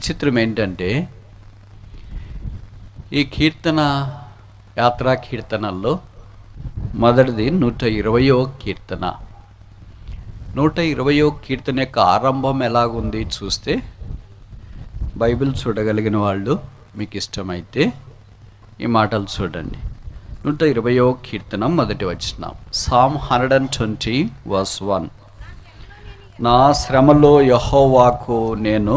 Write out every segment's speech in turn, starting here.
విచిత్రం ఏంటంటే ఈ కీర్తన యాత్రా కీర్తనల్లో మొదటిది 120వ కీర్తన. 120వ కీర్తన యొక్క ఆరంభం ఎలాగుంది చూస్తే, బైబిల్ చూడగలిగిన వాళ్ళు మీకు ఇష్టమైతే ఈ మాటలు చూడండి. 120వ కీర్తన మొదటి వచనం, సామ్ 120 verse 1. నా శ్రమలో యెహోవాకు నేను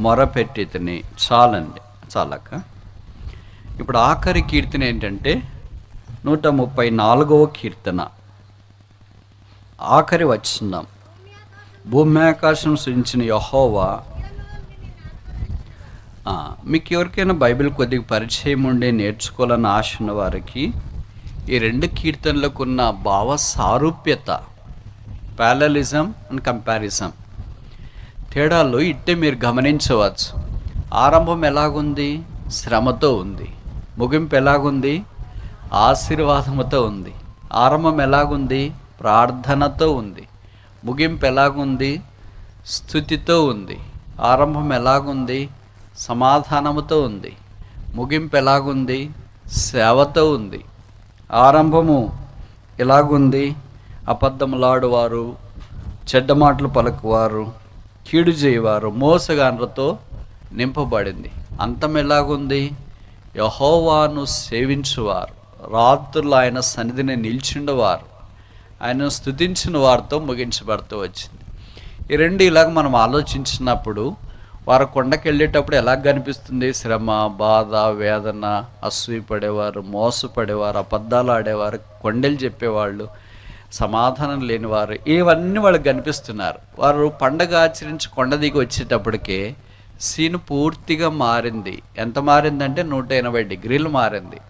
మొరపెట్టితిని. చాలండి, చాలక. ఇప్పుడు ఆఖరి కీర్తన ఏంటంటే 134వ కీర్తన ఆఖరి వచనం, భూమి ఆకాశం సృజించిన యెహోవా. మీకు ఎవరికైనా బైబిల్ కొద్దిగా పరిచయం ఉండి నేర్చుకోవాలని ఆశ ఉన్న వారికి ఈ రెండు కీర్తనలకు ఉన్న భావ సారూప్యత, ప్యారలలిజం అండ్ కంపారిజం తేడాలు ఇట్టే మీరు గమనించవచ్చు. ఆరంభం ఎలాగుంది? శ్రమతో ఉంది. ముగింపు ఎలాగుంది? ఆశీర్వాదముతో ఉంది. ఆరంభం ఎలాగుంది? ప్రార్థనతో ఉంది. ముగింపు ఎలాగుంది? స్తుతితో ఉంది. ఆరంభం ఎలాగుంది? సమాధానముతో ఉంది. ముగింపు ఎలాగుంది? సేవతో ఉంది. ఆరంభము ఎలాగుంది? అబద్ధములాడువారు, చెడ్డ మాటలు పలుకువారు, కీడు చేయవారు, మోసగానులతో నింపబడింది. అంతం ఎలాగుంది? యెహోవాను సేవించువారు, రాత్రులు ఆయన సన్నిధిని నిల్చుండేవారు, ఆయనను స్తుతించిన వారితో ముగించబడుతూ వచ్చింది. ఈ రెండు ఇలాగ మనం ఆలోచించినప్పుడు వారు కొండకి వెళ్ళేటప్పుడు ఎలా కనిపిస్తుంది? శ్రమ, బాధ, వేదన, అసూయపడేవారు, మోసపడేవారు, అబద్ధాలు ఆడేవారు, కొండలు చెప్పేవాళ్ళు, సమాధానం లేనివారు, ఇవన్నీ వాళ్ళకి కనిపిస్తున్నారు. వారు పండగ ఆచరించి కొండ దిగి వచ్చేటప్పటికే సీన్ పూర్తిగా మారింది. ఎంత మారిందంటే 180 degrees మారింది.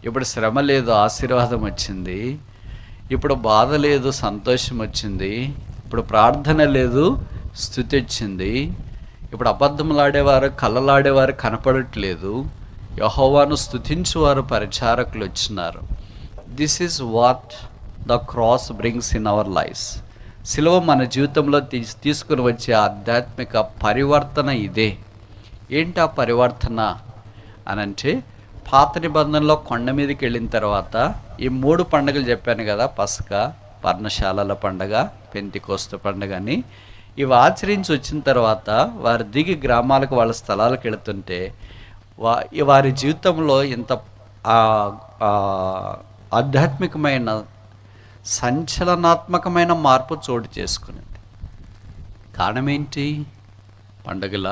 ఇప్పుడు శ్రమ లేదు, ఆశీర్వాదం వచ్చింది. ఇప్పుడు బాధ లేదు, సంతోషం వచ్చింది. ఇప్పుడు ప్రార్థన లేదు, స్తుతి వచ్చింది. ఇప్పుడు అబద్ధములాడేవారు, కళ్ళలాడేవారు కనపడట్లేదు. యెహోవాను స్తుతించువారు పరిచారకులు వచ్చినారు. This is what the cross brings in our lives. సిలువ మన జీవితంలో తీసుకుని వచ్చే ఆధ్యాత్మిక పరివర్తన ఇదే. ఏంటి ఆ పరివర్తన అనంటే, పాత నిబంధనలో కొండ మీదకి వెళ్ళిన తర్వాత ఈ 3 పండుగలు చెప్పాను కదా, పస్కా, పర్ణశాలల పండగ, పెంతెకోస్తు పండగ అని. ఇవి ఆచరించి వచ్చిన తర్వాత వారు దిగి గ్రామాలకు, వాళ్ళ స్థలాలకు వెళుతుంటే వారి జీవితంలో ఇంత ఆధ్యాత్మికమైన సంచలనాత్మకమైన మార్పు చోటు చేసుకునింది. కారణం ఏంటి? పండుగల?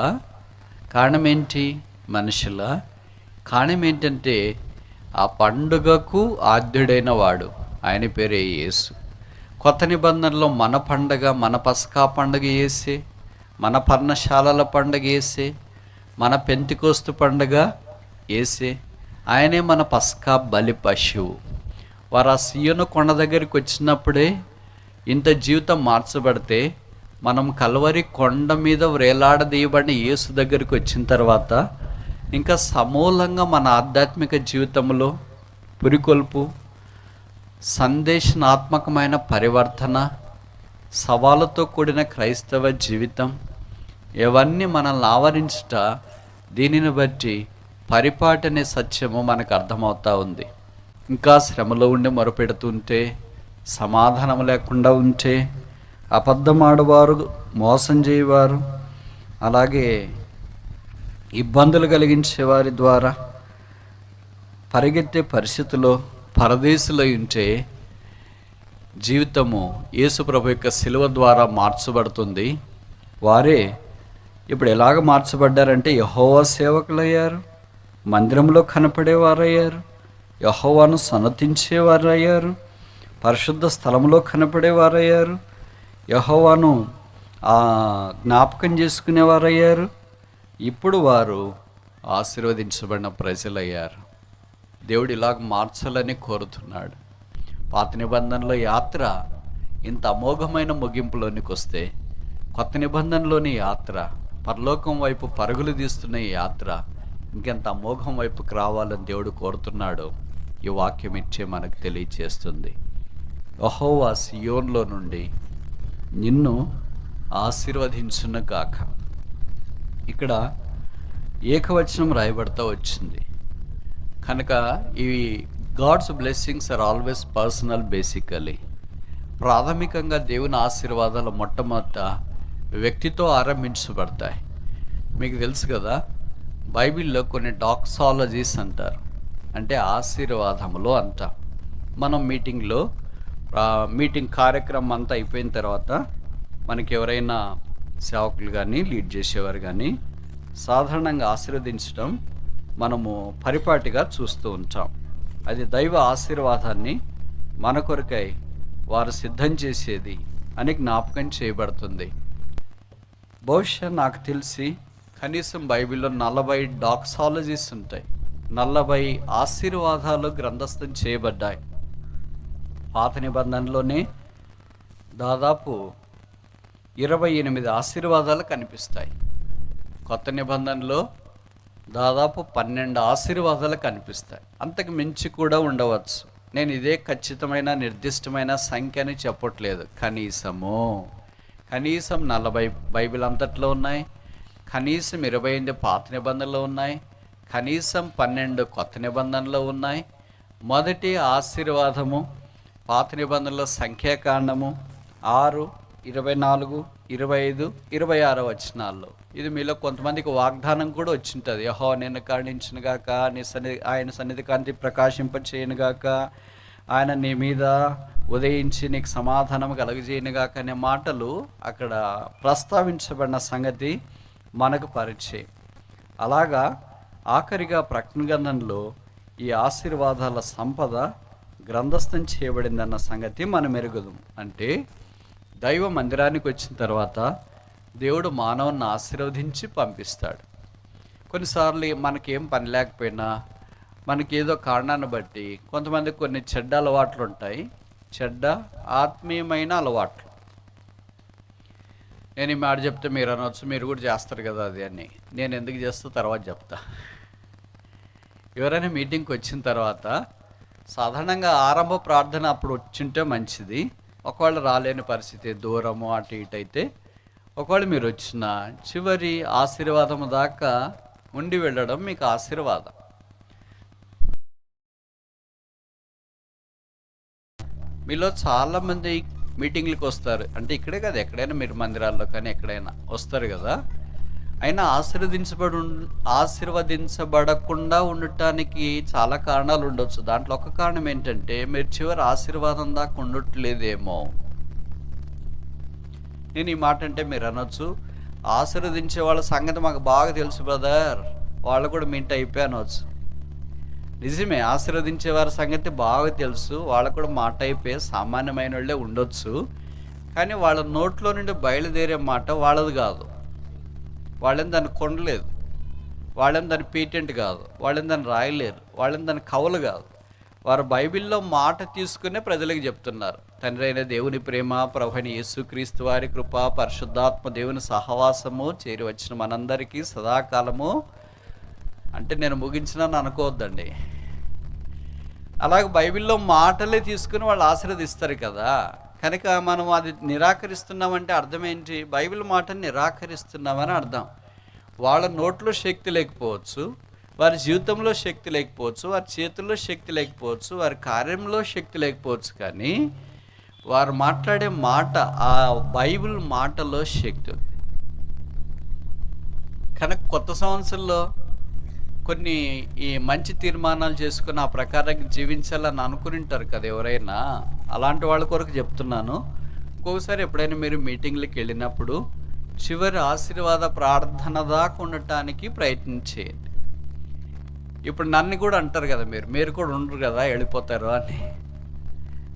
కారణం ఏంటి? మనుషుల? కారణం ఏంటంటే ఆ పండుగకు ఆద్యుడైన వాడు, ఆయన పేరే యేసు. కొత్త నిబంధనలో మన పండగ, మన పస్కా పండుగ యేసే, మన పర్ణశాలల పండుగ యేసే, మన పెంతెకోస్తు పండుగ యేసే. ఆయనే మన పస్కా బలి పశువు. వారు ఆ సీయోను కొండ దగ్గరికి వచ్చినప్పుడే ఇంత జీవితం మార్చబడితే, మనం కల్వరి కొండ మీద వ్రేలాడదీయబడిన యేసు దగ్గరికి వచ్చిన తర్వాత ఇంకా సమూలంగా మన ఆధ్యాత్మిక జీవితంలో పురికొల్పు, సందేశనాత్మకమైన పరివర్తన, సవాలుతో కూడిన క్రైస్తవ జీవితం, ఇవన్నీ మనల్ని ఆవరించుట. దీనిని బట్టి పరిపాటి అనే సత్యము మనకు అర్థమవుతూ ఉంది. ఇంకా శ్రమలో ఉండి మొరపెడుతుంటే, సమాధానం లేకుండా ఉంటే, అబద్ధమాడువారు, మోసం చేయవారు, అలాగే ఇబ్బందులు కలిగించే వారి ద్వారా పరిగెత్తే పరిస్థితిలో పరదేశులో ఉంటే, జీవితము యేసు ప్రభు యొక్క శిలువ ద్వారా మార్చబడుతుంది. వారే ఇప్పుడు ఎలాగ మార్చబడ్డారంటే, యెహోవా సేవకులయ్యారు, మందిరంలో కనపడేవారయ్యారు, యెహోవాను సన్నతించేవారయ్యారు, పరిశుద్ధ స్థలంలో కనపడేవారయ్యారు, యెహోవాను జ్ఞాపకం చేసుకునేవారయ్యారు. ఇప్పుడు వారు ఆశీర్వదించబడిన ప్రజలయ్యారు. దేవుడు ఇలాగ మార్చాలని కోరుతున్నాడు. పాత నిబంధనలో యాత్ర ఇంత అమోఘమైన ముగింపులోనికి వస్తే, కొత్త నిబంధనలోని యాత్ర, పరలోకం వైపు పరుగులు తీస్తున్న ఈ యాత్ర ఇంకెంత అమోఘం వైపుకి రావాలని దేవుడు కోరుతున్నాడు. ఈ వాక్యం ఇచ్చే మనకు తెలియచేస్తుంది. యెహోవా సియోన్లో నుండి నిన్ను ఆశీర్వదించును గాక. ఇక్కడ ఏకవచనం రాయబడతా వచ్చింది. కనుక ఈ God's blessings are always personal. Basically ప్రాథమికంగా దేవుని ఆశీర్వాదాలు మొట్టమొదట వ్యక్తితో ఆరంభించబడతాయి. మీకు తెలుసు కదా, బైబిల్లో కొన్ని డాక్సాలజీస్ అంటారు, అంటే ఆశీర్వాదములు అంటాం. మనం మీటింగ్ కార్యక్రమం అంతా అయిపోయిన తర్వాత మనకి ఎవరైనా సేవకులు కానీ లీడ్ చేసేవారు కానీ సాధారణంగా ఆశీర్వదించడం మనము పరిపాటిగా చూస్తూ ఉంటాం. అది దైవ ఆశీర్వాదాన్ని మన కొరకై వారు సిద్ధం చేసేది అని జ్ఞాపకం చేయబడుతుంది. బహుశా నాకు తెలిసి కనీసం బైబిల్లో 40 డాక్సాలజీస్ ఉంటాయి. 40 ఆశీర్వాదాలు గ్రంథస్థం చేయబడ్డాయి. పాత నిబంధనలోనే దాదాపు 28 ఆశీర్వాదాలు కనిపిస్తాయి. కొత్త నిబంధనలో దాదాపు 12 ఆశీర్వాదాలు కనిపిస్తాయి. అంతకు మించి కూడా ఉండవచ్చు. నేను ఇదే ఖచ్చితమైన నిర్దిష్టమైన సంఖ్య అని చెప్పట్లేదు. కనీసం 40 బైబిల్ అంతట్లో ఉన్నాయి, కనీసం 28 పాత నిబంధనలు ఉన్నాయి, కనీసం 12 కొత్త నిబంధనలు ఉన్నాయి. మొదటి ఆశీర్వాదము పాత నిబంధనలో సంఖ్యాకాండము 6, 24, 25, 26 వచనాల్లో. ఇది మీలో కొంతమందికి వాగ్దానం కూడా వచ్చింటుంది. యెహోవా నిన్ను కరుణించును గాక, ఆయన సన్నిధి కాంతి ప్రకాశింపచేయును గాక, ఆయన నీ మీద ఉదయించి నీకు సమాధానం కలుగజేయును గాక అనే మాటలు అక్కడ ప్రస్తావించబడిన సంగతి మనకు పరిచయం. అలాగా ఆఖరిగా ప్రకటన గ్రంథంలో ఈ ఆశీర్వాదాల సంపద గ్రంథస్థం చేయబడిందన్న సంగతి మనం ఎరుగుదాం. అంటే దైవ మందిరానికి వచ్చిన తర్వాత దేవుడు మానవుని ఆశీర్వదించి పంపిస్తాడు. కొన్నిసార్లు మనకేం పని లేకపోయినా మనకి ఏదో కారణాన్ని బట్టి కొంతమందికి కొన్ని చెడ్డ అలవాట్లు ఉంటాయి, చెడ్డ ఆత్మీయమైన అలవాట్లు. నేను ఈ మాట చెప్తే మీరు అనవచ్చు, మీరు కూడా చేస్తారు కదా అది అని. నేను ఎందుకు చేస్తా తర్వాత చెప్తా. ఎవరైనా మీటింగ్కి వచ్చిన తర్వాత సాధారణంగా ఆరంభ ప్రార్థన అప్పుడు వచ్చింటే మంచిది. ఒకవేళ రాలేని పరిస్థితి, దూరము అటు ఇటు అయితే, ఒకవేళ మీరు వచ్చిన చివరి ఆశీర్వాదం దాకా ఉండి వెళ్ళడం మీకు ఆశీర్వాదం. మీలో చాలామంది మీటింగ్లకు వస్తారు, అంటే ఇక్కడే కదా, ఎక్కడైనా మీరు మందిరాల్లో కానీ ఎక్కడైనా వస్తారు కదా. అయినా ఆశీర్వదించబడకుండా ఉండటానికి చాలా కారణాలు ఉండొచ్చు. దాంట్లో ఒక కారణం ఏంటంటే మీరు చివరి ఆశీర్వాదం దాకా ఉండట్లేదేమో. నేను ఈ మాట అంటే మీరు అనొచ్చు, ఆశీర్వదించే వాళ్ళ సంగతి మాకు బాగా తెలుసు బ్రదర్, వాళ్ళు కూడా మింట అయిపోయి అనవచ్చు. నిజమే, ఆశీర్వదించే వారి సంగతి బాగా తెలుసు, వాళ్ళకు కూడా మాట అయిపోయి సామాన్యమైన వాళ్ళే ఉండొచ్చు. కానీ వాళ్ళ నోట్లో నుండి బయలుదేరే మాట వాళ్ళది కాదు. వాళ్ళేం దాన్ని కొనలేదు, వాళ్ళేం దాన్ని పేటెంట్ కాదు, వాళ్ళేం దాన్ని రాయలేరు, వాళ్ళేం దాన్ని కవులు కాదు. వారు బైబిల్లో మాట తీసుకునే ప్రజలకు చెప్తున్నారు. తండ్రి అయిన దేవుని ప్రేమ, ప్రభువైన యేసుక్రీస్తు వారి కృప, పరిశుద్ధాత్మ దేవుని సహవాసము చేరి వచ్చిన మనందరికీ సదాకాలము. అంటే నేను ముగించినాను అనుకోవద్దండి. అలాగే బైబిల్లో మాటలే తీసుకుని వాళ్ళు ఆశీర్వదిస్తారు కదా. కనుక మనం అది నిరాకరిస్తున్నామంటే అర్థం ఏంటి? బైబిల్ మాటని నిరాకరిస్తున్నామని అర్థం. వాళ్ళ నోట్లో శక్తి లేకపోవచ్చు, వారి జీవితంలో శక్తి లేకపోవచ్చు, వారి చేతుల్లో శక్తి లేకపోవచ్చు, వారి కార్యంలో శక్తి లేకపోవచ్చు, కానీ వారు మాట్లాడే మాట, ఆ బైబిల్ మాటలో శక్తి ఉంది. కనుక కొత్త సంవత్సరంలో కొన్ని ఈ మంచి తీర్మానాలు చేసుకుని ఆ ప్రకారం జీవించాలని అనుకుని ఉంటారు కదా ఎవరైనా. అలాంటి వాళ్ళ కొరకు చెప్తున్నాను. ఇంకొకసారి ఎప్పుడైనా మీరు మీటింగ్లకు వెళ్ళినప్పుడు చివరి ఆశీర్వాద ప్రార్థన దాకా ఉండటానికి ప్రయత్నించేయండి. ఇప్పుడు నన్ను కూడా అంటారు కదా, మీరు కూడా ఉండరు కదా, వెళ్ళిపోతారు అని.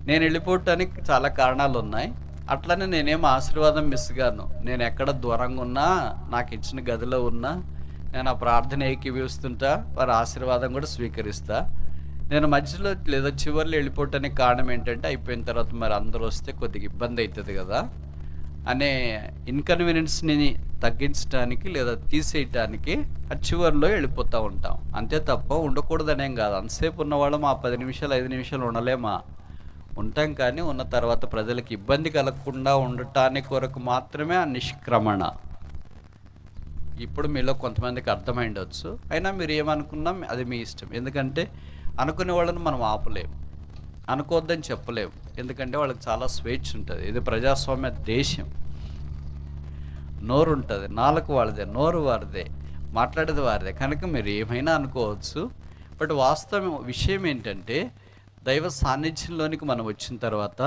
నేను వెళ్ళిపోవటానికి చాలా కారణాలు ఉన్నాయి. అట్లనే నేనేం ఆశీర్వాదం మిస్ గాను. నేను ఎక్కడ దూరంగా ఉన్నా, నాకు ఇచ్చిన గదిలో ఉన్నా, నేను ఆ ప్రార్థన ఏకీభవిస్తుంటా, వారి ఆశీర్వాదం కూడా స్వీకరిస్తా. నేను మధ్యలో లేదా చివరిలో వెళ్ళిపోవటానికి కారణం ఏంటంటే, అయిపోయిన తర్వాత మరి అందరూ వస్తే కొద్దిగా ఇబ్బంది అవుతుంది కదా అనే ఇన్కన్వీనియన్స్ని తగ్గించడానికి లేదా తీసేయటానికి ఆ చివరిలో వెళ్ళిపోతూ ఉంటాం. అంతే తప్ప ఉండకూడదనేం కాదు. అంతసేపు ఉన్నవాళ్ళం ఆ 10 నిమిషాలు 5 నిమిషాలు ఉండలేమా? ఉంటాం. కానీ ఉన్న తర్వాత ప్రజలకు ఇబ్బంది కలగకుండా ఉండటానికి కొరకు మాత్రమే ఆ నిష్క్రమణ. ఇప్పుడు మీలో కొంతమందికి అర్థమైండొచ్చు. అయినా మీరు ఏమనుకున్నా అది మీ ఇష్టం. ఎందుకంటే అనుకునే వాళ్ళని మనం ఆపలేము, అనుకోవద్దని చెప్పలేము. ఎందుకంటే వాళ్ళకి చాలా స్వేచ్ఛ ఉంటుంది. ఇది ప్రజాస్వామ్య దేశం. నోరు ఉంటుంది, నాలుక వాళ్ళదే, నోరు వారిదే, మాట్లాడేది వారిదే. కనుక మీరు ఏమైనా అనుకోవచ్చు. బట్ వాస్తవం విషయం ఏంటంటే దైవ సాన్నిధ్యంలోనికి మనం వచ్చిన తర్వాత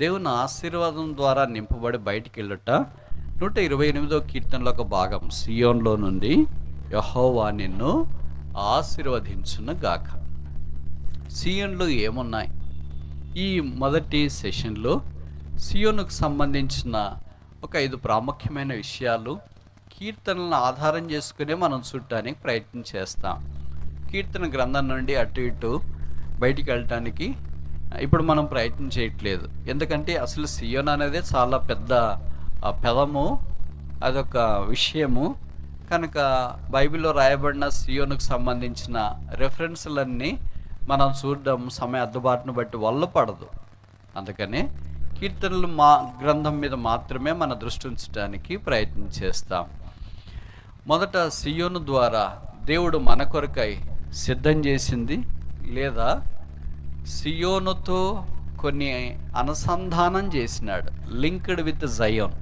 దేవుని ఆశీర్వాదం ద్వారా నింపబడి బయటికి వెళ్ళుట 128వ కీర్తనలో ఒక భాగం. సియోన్లో నుండి యెహోవా నిన్ను ఆశీర్వదించును గాక. సియోన్లో ఏమున్నాయి? ఈ మొదటి సెషన్లో సియోనుకు సంబంధించిన ఒక 5 ప్రాముఖ్యమైన విషయాలు కీర్తనలను ఆధారం చేసుకునే మనం చూడటానికి ప్రయత్నం చేస్తాం. కీర్తన గ్రంథం నుండి అటు ఇటు బయటికి వెళ్ళటానికి ఇప్పుడు మనం ప్రయత్నం చేయట్లేదు. ఎందుకంటే అసలు సియోన్ అనేది చాలా పెద్ద పదము, అదొక విషయము. కనుక బైబిల్లో రాయబడిన సియోనుకు సంబంధించిన రెఫరెన్స్లన్నీ మనం చూడడం సమయ అద్దుబాటును బట్టి వల్ల పడదు. అందుకనే కీర్తనలు గ్రంథం మీద మాత్రమే మన దృష్టి ఉంచడానికి ప్రయత్నం చేస్తాం. మొదట సియోను ద్వారా దేవుడు మన కొరకై సిద్ధం చేసింది, లేదా సియోనుతో కొన్ని అనుసంధానం చేసినాడు, లింక్డ్ విత్ జయోన్.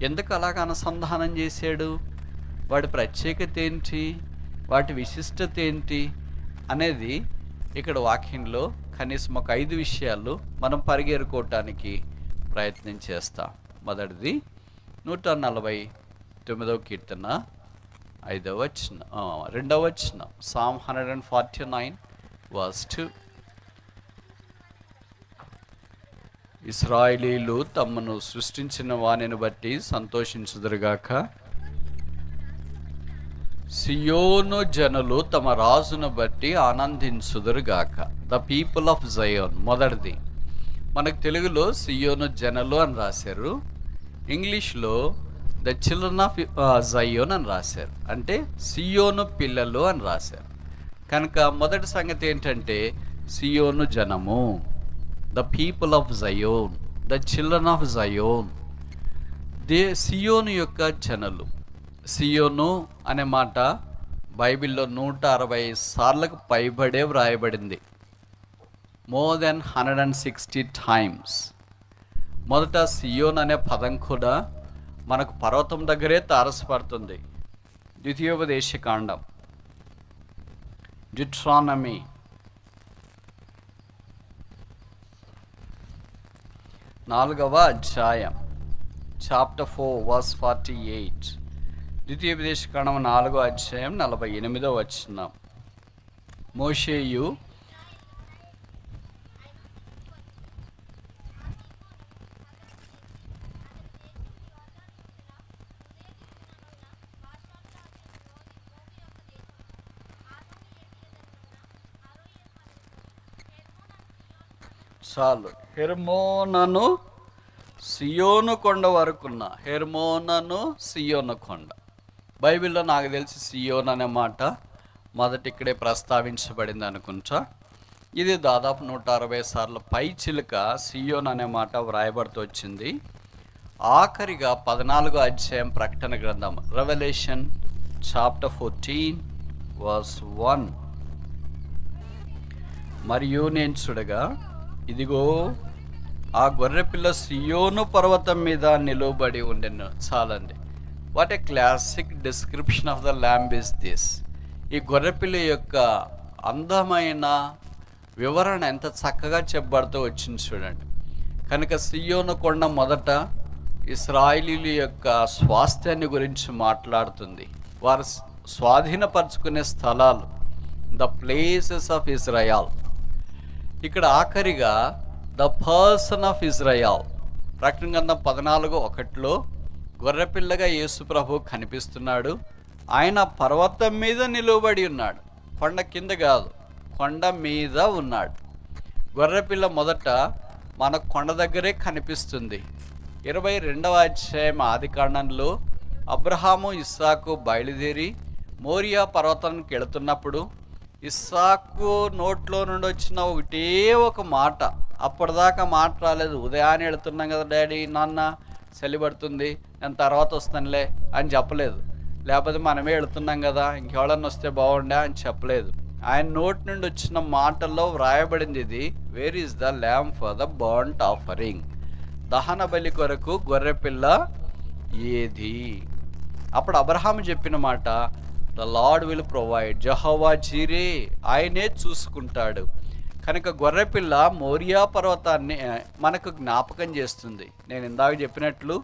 ఎందుకు అలాగ అనుసంధానం చేశాడు? వాటి ప్రత్యేకత ఏంటి, వాటి విశిష్టత ఏంటి అనేది ఇక్కడ వాక్యంలో కనీసం ఒక 5 విషయాలు మనం పరిగెరుకోవటానికి ప్రయత్నం చేస్తాం. మొదటిది 149వ కీర్తన 5వ వచనం, 2వ వచనం. Psalm 149 verse 2. ఇశ్రాయేలీయులు తమను సృష్టించిన వానిని బట్టి సంతోషించుదురుగాక. సియోను జనులు తమ రాజును బట్టి ఆనందించుదురుగాక. The people of Zion. మొదటిది మనకు తెలుగులో సియోను జనులు అని రాశారు, ఇంగ్లీష్లో ద చిల్డ్రన్ ఆఫ్ జయోన్ అని రాశారు, అంటే సియోను పిల్లలు అని రాశారు. కనుక మొదటి సంగతి ఏంటంటే సియోను జనము, the people of Zion, the children of Zion. సియోను యొక్క జనులు. సియోను అనే మాట బైబిల్లో 160 సార్లకు పైబడే వ్రాయబడింది, మోర్ దెన్ 160 times. మొదట సియోన్ అనే పదం కూడా మనకు పర్వతం దగ్గరే తారసపడుతుంది. ద్వితీయోపదేశ కాండం, డ్యూట్రానమీ, నాలుగవ అధ్యాయం, చాప్టర్ 4 verse 48. ద్వితీయోపదేశ కాండం 4వ అధ్యాయం 48వ వచనం. మోషేయు చాలు. హెర్మోనను సియోను కొండ వరకున్న, హెర్మోనను సియోను కొండ. బైబిల్లో నాకు తెలిసి సియోన్ అనే మాట మొదటి ఇక్కడే ప్రస్తావించబడింది అనుకుంటా. ఇది దాదాపు 160 సార్లు పై చిలుక సియోన్ అనే మాట వ్రాయబడుతూ వచ్చింది. ఆఖరిగా 14వ అధ్యాయం ప్రకటన గ్రంథం, రెవల్యూషన్ చాప్టర్ 14 verse 1. మరియు నేను చూడగా ఇదిగో ఆ గొర్రెపిల్ల సియోను పర్వతం మీద నిలువబడి ఉండెను. చాలండి. What a classic description of the lamb is this. ఈ గొర్రెపిల్ల యొక్క అందమైన వివరణ ఎంత చక్కగా చెప్పబడుతూ వచ్చింది చూడండి. కనుక సియోను కొండ మొదట ఇశ్రాయేలీయుల యొక్క స్వాస్థ్యాన్ని గురించి మాట్లాడుతుంది. వారు స్వాధీనపరచుకునే స్థలాలు, ద ప్లేసెస్ ఆఫ్ ఇజ్రాయెల్. ఇక్కడ ఆఖరిగా ద పర్సన్ ఆఫ్ ఇజ్రాయెల్. ప్రకటన గ్రంథం 14:1 గొర్రెపిల్లగా యేసు ప్రభు కనిపిస్తున్నాడు. ఆయన పర్వతం మీద నిలువబడి ఉన్నాడు, కొండ కింద కాదు, కొండ మీద ఉన్నాడు. గొర్రెపిల్ల మొదట మన కొండ దగ్గరే కనిపిస్తుంది. 22వ అధ్యాయం ఆదికాండంలో అబ్రహాము ఇస్సాకు బయలుదేరి మోరియా పర్వతానికి వెళుతున్నప్పుడు ఇస్సాకు నోట్లో నుండి వచ్చిన ఒకటే ఒక మాట, అప్పటిదాకా మాట రాలేదు. ఉదయాన్నే వెళుతున్నాం కదా డాడీ, నాన్న చలి పడుతుంది, నేను తర్వాత వస్తానులే అని చెప్పలేదు. లేకపోతే మనమే వెళుతున్నాం కదా, ఇంకెవడన్నా వస్తే బాగుండే అని చెప్పలేదు. ఆయన నోటి నుండి వచ్చిన మాటల్లో వ్రాయబడింది ఇది, where is the lamp for the burnt offering, దహన బలి కొరకు గొర్రెపిల్ల ఏది? అప్పుడు అబ్రహాము చెప్పిన మాట, the Lord will provide, Jehovah jireh, ఆయనే చూసుకుంటాడు. కనుక గొర్రెపిల్ల మోరియా పర్వతాన్ని మనకు జ్ఞాపకం చేస్తుంది. నేను ఇందాక చెప్పినట్లు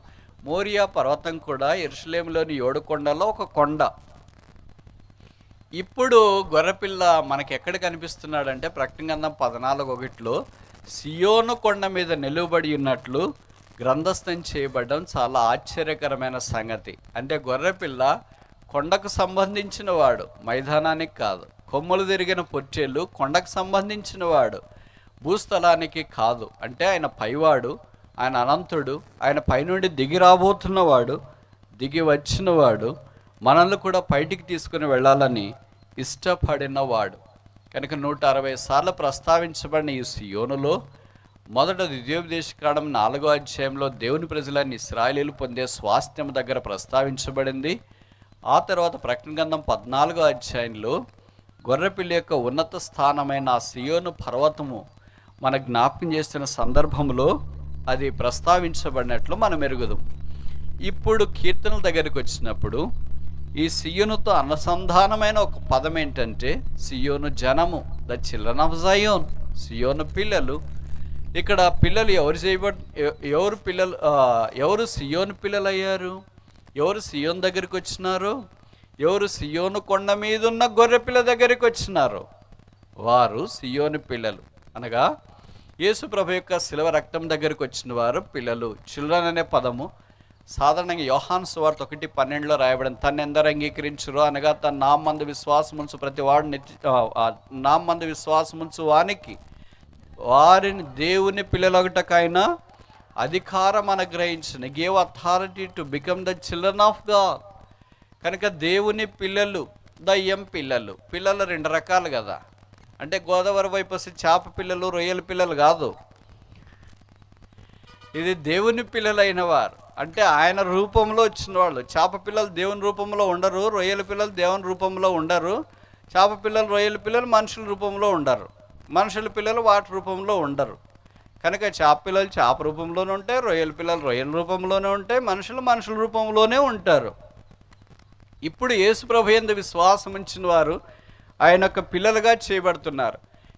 మోరియా పర్వతం కూడా యెరూషలేములోని 7 కొండల్లో ఒక కొండ. ఇప్పుడు గొర్రెపిల్ల మనకి ఎక్కడ కనిపిస్తున్నాడంటే ప్రకటన గ్రంథం 14:1 సియోను కొండ మీద నిలువబడి ఉన్నట్లు గ్రంథస్థం చేయబడడం చాలా ఆశ్చర్యకరమైన సంగతి. అంటే గొర్రెపిల్ల కొండకు సంబంధించిన వాడు, మైదానానికి కాదు. కొమ్ములు తిరిగిన పొట్టేళ్ళు కొండకు సంబంధించిన వాడు, భూస్థలానికి కాదు. అంటే ఆయన పైవాడు, ఆయన అనంతుడు, ఆయన పైనుండి దిగి రాబోతున్నవాడు, దిగి వచ్చినవాడు, మనల్ని కూడా బయటికి తీసుకుని వెళ్ళాలని ఇష్టపడినవాడు. కనుక 160 సార్లు ప్రస్తావించబడిన ఈ సియోనులో మొదట ద్వితీయోపదేశకాండం 4వ అధ్యాయంలో దేవుని ప్రజలని ఇశ్రాయేలీయులు పొందే స్వాస్థ్యం దగ్గర ప్రస్తావించబడింది. ఆ తర్వాత ప్రకటన గ్రంథం 14వ అధ్యాయంలో గొర్రెపిల్ల యొక్క ఉన్నత స్థానమైన ఆ సియోను పర్వతము మన జ్ఞాపకం చేస్తున్న సందర్భంలో అది ప్రస్తావించబడినట్లు మనం ఎరుగుదాం. ఇప్పుడు కీర్తనల దగ్గరికి వచ్చినప్పుడు ఈ సియోనుతో అనుసంధానమైన ఒక పదం ఏంటంటే సియోను జనము, ద చిల్డ్రన్ ఆఫ్ జయోన్, సియోను పిల్లలు. ఇక్కడ పిల్లలు ఎవరు సియోను పిల్లలు అయ్యారు? ఎవరు సియోను దగ్గరికి వచ్చినారు? ఎవరు సియోను కొండ మీద ఉన్న గొర్రెపిల్ల దగ్గరికి వచ్చినారు? వారు సియోను పిల్లలు. అనగా యేసు ప్రభు యొక్క శిలువ రక్తం దగ్గరికి వచ్చిన వారు పిల్లలు. చిల్డ్రన్ అనే పదము సాధారణంగా యోహాను సువార్త 1:12 రాయబడింది. తను ఎందరు అంగీకరించురో అనగా తన నామందు విశ్వాసముంచు ప్రతి వాడు నామందు విశ్వాసముంచు వారిని దేవుని పిల్లలొకటకైనా అధికారం అనుగ్రహించిన, gave authority to become the children of God. కనుక దేవుని పిల్లలు, దయ్యం పిల్లలు. పిల్లలు 2 రకాలు కదా. అంటే గోదావరి వైపు వస్తే చేప పిల్లలు, రొయ్యల పిల్లలు కాదు. ఇది దేవుని పిల్లలైన వారు, అంటే ఆయన రూపంలో వచ్చిన వాళ్ళు. చేప పిల్లలు దేవుని రూపంలో ఉండరు, రొయ్యల పిల్లలు దేవుని రూపంలో ఉండరు. చేప పిల్లలు, రొయ్యల పిల్లలు మనుషుల రూపంలో ఉండరు, మనుషుల పిల్లలు వాటి రూపంలో ఉండరు. కనుక చేప పిల్లలు చేప రూపంలోనే ఉంటాయి, రొయ్యల పిల్లలు రొయ్యల రూపంలోనే ఉంటాయి, మనుషుల రూపంలోనే ఉంటారు. ఇప్పుడు యేసు ప్రభు యందు విశ్వాసం ఉంచిన వారు ఆయన యొక్క పిల్లలుగా చేయబడుతున్నారు.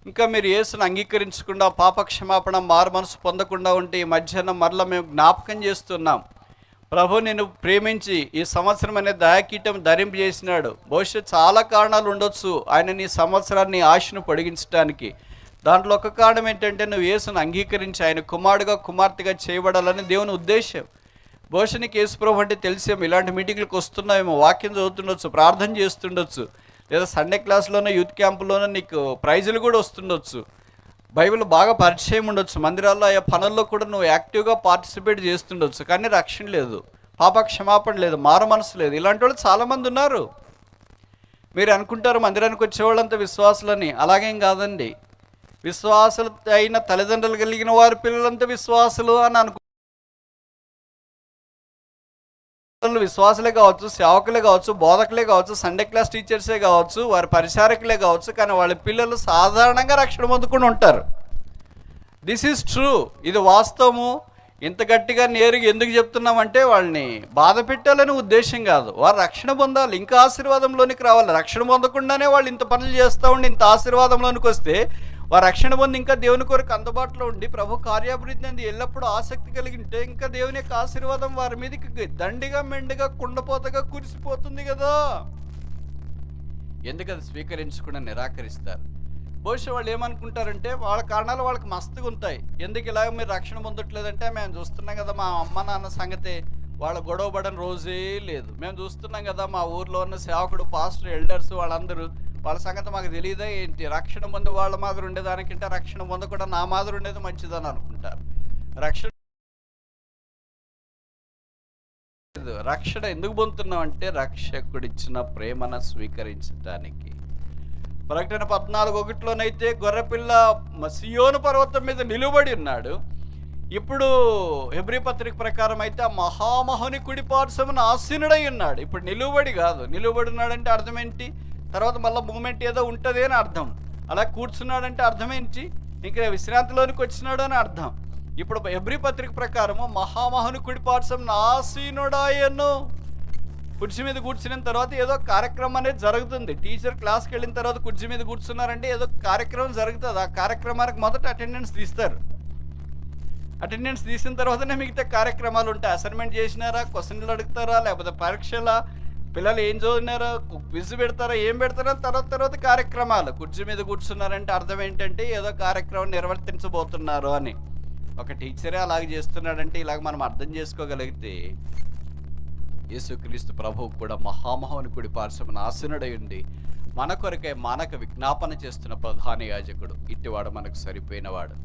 ఇంకా మీరు యేసును అంగీకరించకుండా, పాప క్షమాపణ, మారు మనసు పొందకుండా ఉంటే ఈ మధ్యాహ్నం మరలా మేము జ్ఞాపకం చేస్తున్నాం. ప్రభు నిన్ను ప్రేమించి ఈ సంవత్సరం అనే దయాకీటం ధరింపజేసినాడు. బహుశా చాలా కారణాలు ఉండొచ్చు ఆయన నీ సంవత్సరాన్ని ఆశను పొడిగించడానికి. దాంట్లో ఒక కారణం ఏంటంటే నువ్వు యేసును అంగీకరించి ఆయన కుమారుడుగా కుమార్తెగా చేయబడాలని దేవుని ఉద్దేశం. బహుశా నీకు యేసు ప్రభు అంటే తెలిసేమో, ఇలాంటి మీటింగ్లకు వస్తున్నావేమో, వాక్యం చదువుతుండొచ్చు, ప్రార్థన చేస్తుండొచ్చు, లేదా సండే క్లాస్లోనో యూత్ క్యాంపులోనో నీకు ప్రైజులు కూడా వస్తుండొచ్చు, బైబిల్ బాగా పరిచయం ఉండొచ్చు, మందిరాల్లో ఆ పనుల్లో కూడా నువ్వు యాక్టివ్గా పార్టిసిపేట్ చేస్తుండొచ్చు. కానీ రక్షణ లేదు, పాప క్షమాపణ లేదు, మారు మనసు లేదు. ఇలాంటి వాళ్ళు చాలామంది ఉన్నారు. మీరు అనుకుంటారు మందిరానికి వచ్చేవాళ్ళంతా విశ్వాసులని. అలాగేం కాదండి. విశ్వాసులు అయిన తల్లిదండ్రులు కలిగిన వారి పిల్లలంతా విశ్వాసులు అని అనుకుంటారు. విశ్వాసులే కావచ్చు, సేవకులే కావచ్చు, బోధకులే కావచ్చు, సండే క్లాస్ టీచర్సే కావచ్చు, వారి పరిచారకులే కావచ్చు, కానీ వాళ్ళ పిల్లలు సాధారణంగా రక్షణ పొందుకుని ఉంటారు. దిస్ ఈజ్ ట్రూ, ఇది వాస్తవము. ఇంత గట్టిగా నేరుగా ఎందుకు చెప్తున్నామంటే వాళ్ళని బాధ పెట్టాలని ఉద్దేశం కాదు. వారు రక్షణ పొందాలి, ఇంకా ఆశీర్వాదంలోనికి రావాలి. రక్షణ పొందకుండానే వాళ్ళు ఇంత పనులు చేస్తూ ఉండి ఇంత ఆశీర్వాదంలోనికి వస్తే వారు రక్షణ పొంది ఇంకా దేవుని కొరకు అందుబాటులో ఉండి ప్రభు కార్యాభివృద్ధి అంది ఎల్లప్పుడూ ఆసక్తి కలిగి ఉంటే ఇంకా దేవుని యొక్క ఆశీర్వాదం వారి మీదకి దండిగా మెండుగా కుండపోతగా కురిసిపోతుంది కదా. ఎందుకు అది స్వీకరించకుండా నిరాకరిస్తారు? బహుశా వాళ్ళు ఏమనుకుంటారంటే వాళ్ళ కారణాలు వాళ్ళకి మస్తుగా ఉంటాయి. ఎందుకు ఇలాగ మీరు రక్షణ పొందట్లేదంటే మేము చూస్తున్నాం కదా మా అమ్మ నాన్న సంగతి, వాళ్ళ గొడవ పడని రోజే లేదు. మేము చూస్తున్నాం కదా మా ఊర్లో ఉన్న సేవకుడు, పాస్టర్, ఎల్డర్స్ వాళ్ళందరూ, వాళ్ళ సంగతి మాకు తెలియదా ఏంటి? రక్షణ పొంది వాళ్ళ మాదిరి ఉండేదానికంటే రక్షణ పొందకుండా నా మాదిరి ఉండేది మంచిదని అనుకుంటారు. రక్షణ ఎందుకు పొందుతున్నాం అంటే రక్షకుడిచ్చిన ప్రేమను స్వీకరించడానికి. ప్రకటన 14:1 గొర్రెపిల్ల సియోను పర్వతం మీద నిలువబడి ఉన్నాడు. ఇప్పుడు హెబ్రీ పత్రిక ప్రకారం అయితే ఆ మహామహుని కుడి పార్శ్వమున ఆసీనుడై ఉన్నాడు. ఇప్పుడు నిలువబడి కాదు, నిలువబడి ఉన్నాడంటే అర్థం ఏంటి? తర్వాత మళ్ళీ మూమెంట్ ఏదో ఉంటుంది అని అర్థం. అలా కూర్చున్నాడంటే అర్థం ఏంటి? ఇంకా విశ్రాంతిలోనికి వచ్చినాడు అని అర్థం. ఇప్పుడు హెబ్రీ పత్రిక ప్రకారము మహామహుని కుడి పార్శ్వమున ఆసీనుడాయను. కుర్చీ మీద కూర్చున్న తర్వాత ఏదో కార్యక్రమం అనేది జరుగుతుంది. టీచర్ క్లాస్కి వెళ్ళిన తర్వాత కుర్చీ మీద కూర్చున్నారంటే ఏదో కార్యక్రమం జరుగుతుంది. ఆ కార్యక్రమానికి మొదట అటెండెన్స్ తీస్తారు. అటెండెన్స్ తీసిన తర్వాతనే మిగతా కార్యక్రమాలు ఉంటాయి. అసైన్మెంట్ చేసినారా, క్వశ్చన్లు అడుగుతారా, లేకపోతే పరీక్షల, పిల్లలు ఏం చదివినారా, క్విజ్ పెడతారా, ఏం పెడతారా, తర్వాత కార్యక్రమాలు. కుర్చీ మీద కూర్చున్నారంటే అర్థం ఏంటంటే ఏదో కార్యక్రమం నిర్వర్తించబోతున్నారు అని. ఒక టీచరే అలాగే చేస్తున్నాడంటే ఇలాగ మనం అర్థం చేసుకోగలిగితే యేసుక్రీస్తు ప్రభువు కూడా మహామహుని కుడి పార్శ్వమున ఆసీనుడై ఉండి మన కొరకై మానక విజ్ఞాపన చేస్తున్న ప్రధాన యాజకుడు. ఇట్టివాడు మనకు సరిపోయినవాడు.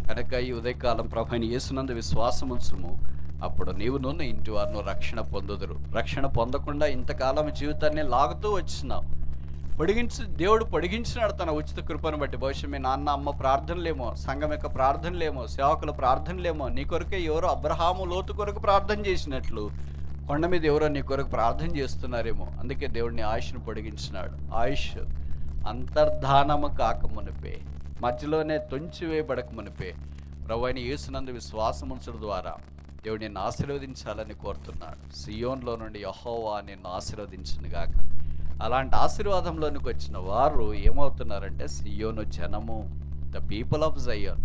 కనుక ఈ ఉదయకాలం ప్రభువైన యేసునందు విశ్వాసం ఉంచుము, అప్పుడు నీవును నీ ఇంటి వారును రక్షణ పొందుదురు. రక్షణ పొందకుండా ఇంతకాలం జీవితాన్ని లాగుతూ వచ్చినావు. దేవుడు పొడిగించినాడు తన ఉచిత కృపను బట్టి. బహుశా మీ నాన్న అమ్మ ప్రార్థనలేమో, సంఘం యొక్క ప్రార్థనలేమో, సేవకుల ప్రార్థనలేమో, నీ కొరకే ఎవరో అబ్రహాము లోతు కొరకు ప్రార్థన చేసినట్లు కొండ మీద ఎవరో నీ కొరకు ప్రార్థన చేస్తున్నారేమో. అందుకే దేవుడిని ఆయుష్ను పొడిగించినాడు. ఆయుష్ అంతర్ధానము కాకమునిపే, మధ్యలోనే తొంచివేయబడక మునిపే ప్రభువైన యేసునందు విశ్వాసం ఉంచడం ద్వారా దేవుడు నిన్ను ఆశీర్వదించాలని కోరుతున్నాడు. సియోన్లో నుండి యెహోవా నిన్ను ఆశీర్వదించును గాక. అలాంటి ఆశీర్వాదంలోనికి వచ్చిన వారు ఏమవుతున్నారంటే సియోను జనము, ద పీపుల్ ఆఫ్ జయోన్,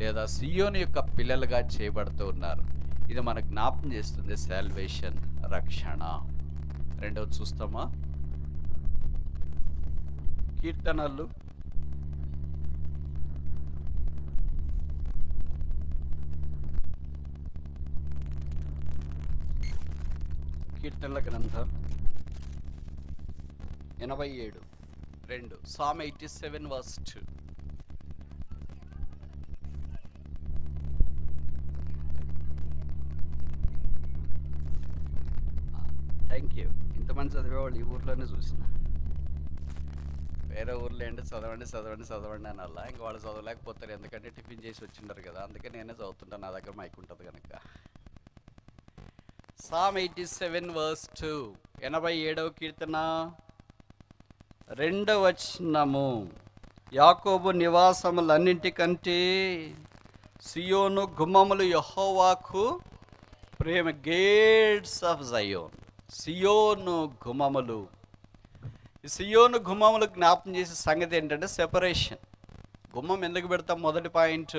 లేదా సియోను యొక్క పిల్లలుగా చేయబడుతూ ఉన్నారు. ఇది మనకు జ్ఞాపకం చేస్తుంది సాల్వేషన్, రక్షణ. రెండవది చూస్తామా? కీర్తనలు 87:2. Psalm 87 verse 2. Thank you. ఇంతమంది చదివేవాళ్ళు ఈ ఊర్లోనే చూసిన. వేరే ఊర్లో ఏంటి చదవండి అని అలా ఇంక వాళ్ళు చదవలేకపోతారు, ఎందుకంటే టిఫిన్ చేసి వచ్చింటారు కదా. అందుకే నేనే చదువుతుంటాను, నా దగ్గర మైక్ ఉంటుంది కనుక. Psalm 87 verse 2, 87వ కీర్తన 2వ వచనము. యాకోబు నివాసములన్నింటికంటే సియోను గుమ్మములు యెహోవాకు ప్రేమ. గేట్స్ ఆఫ్ జయోన్, సియోను గుమ్మములు. ఈ సియోను గుమ్మములు జ్ఞాపం చేసే సంగతి ఏంటంటే సెపరేషన్. గుమ్మం ఎందుకు పెడతాం? మొదటి పాయింట్,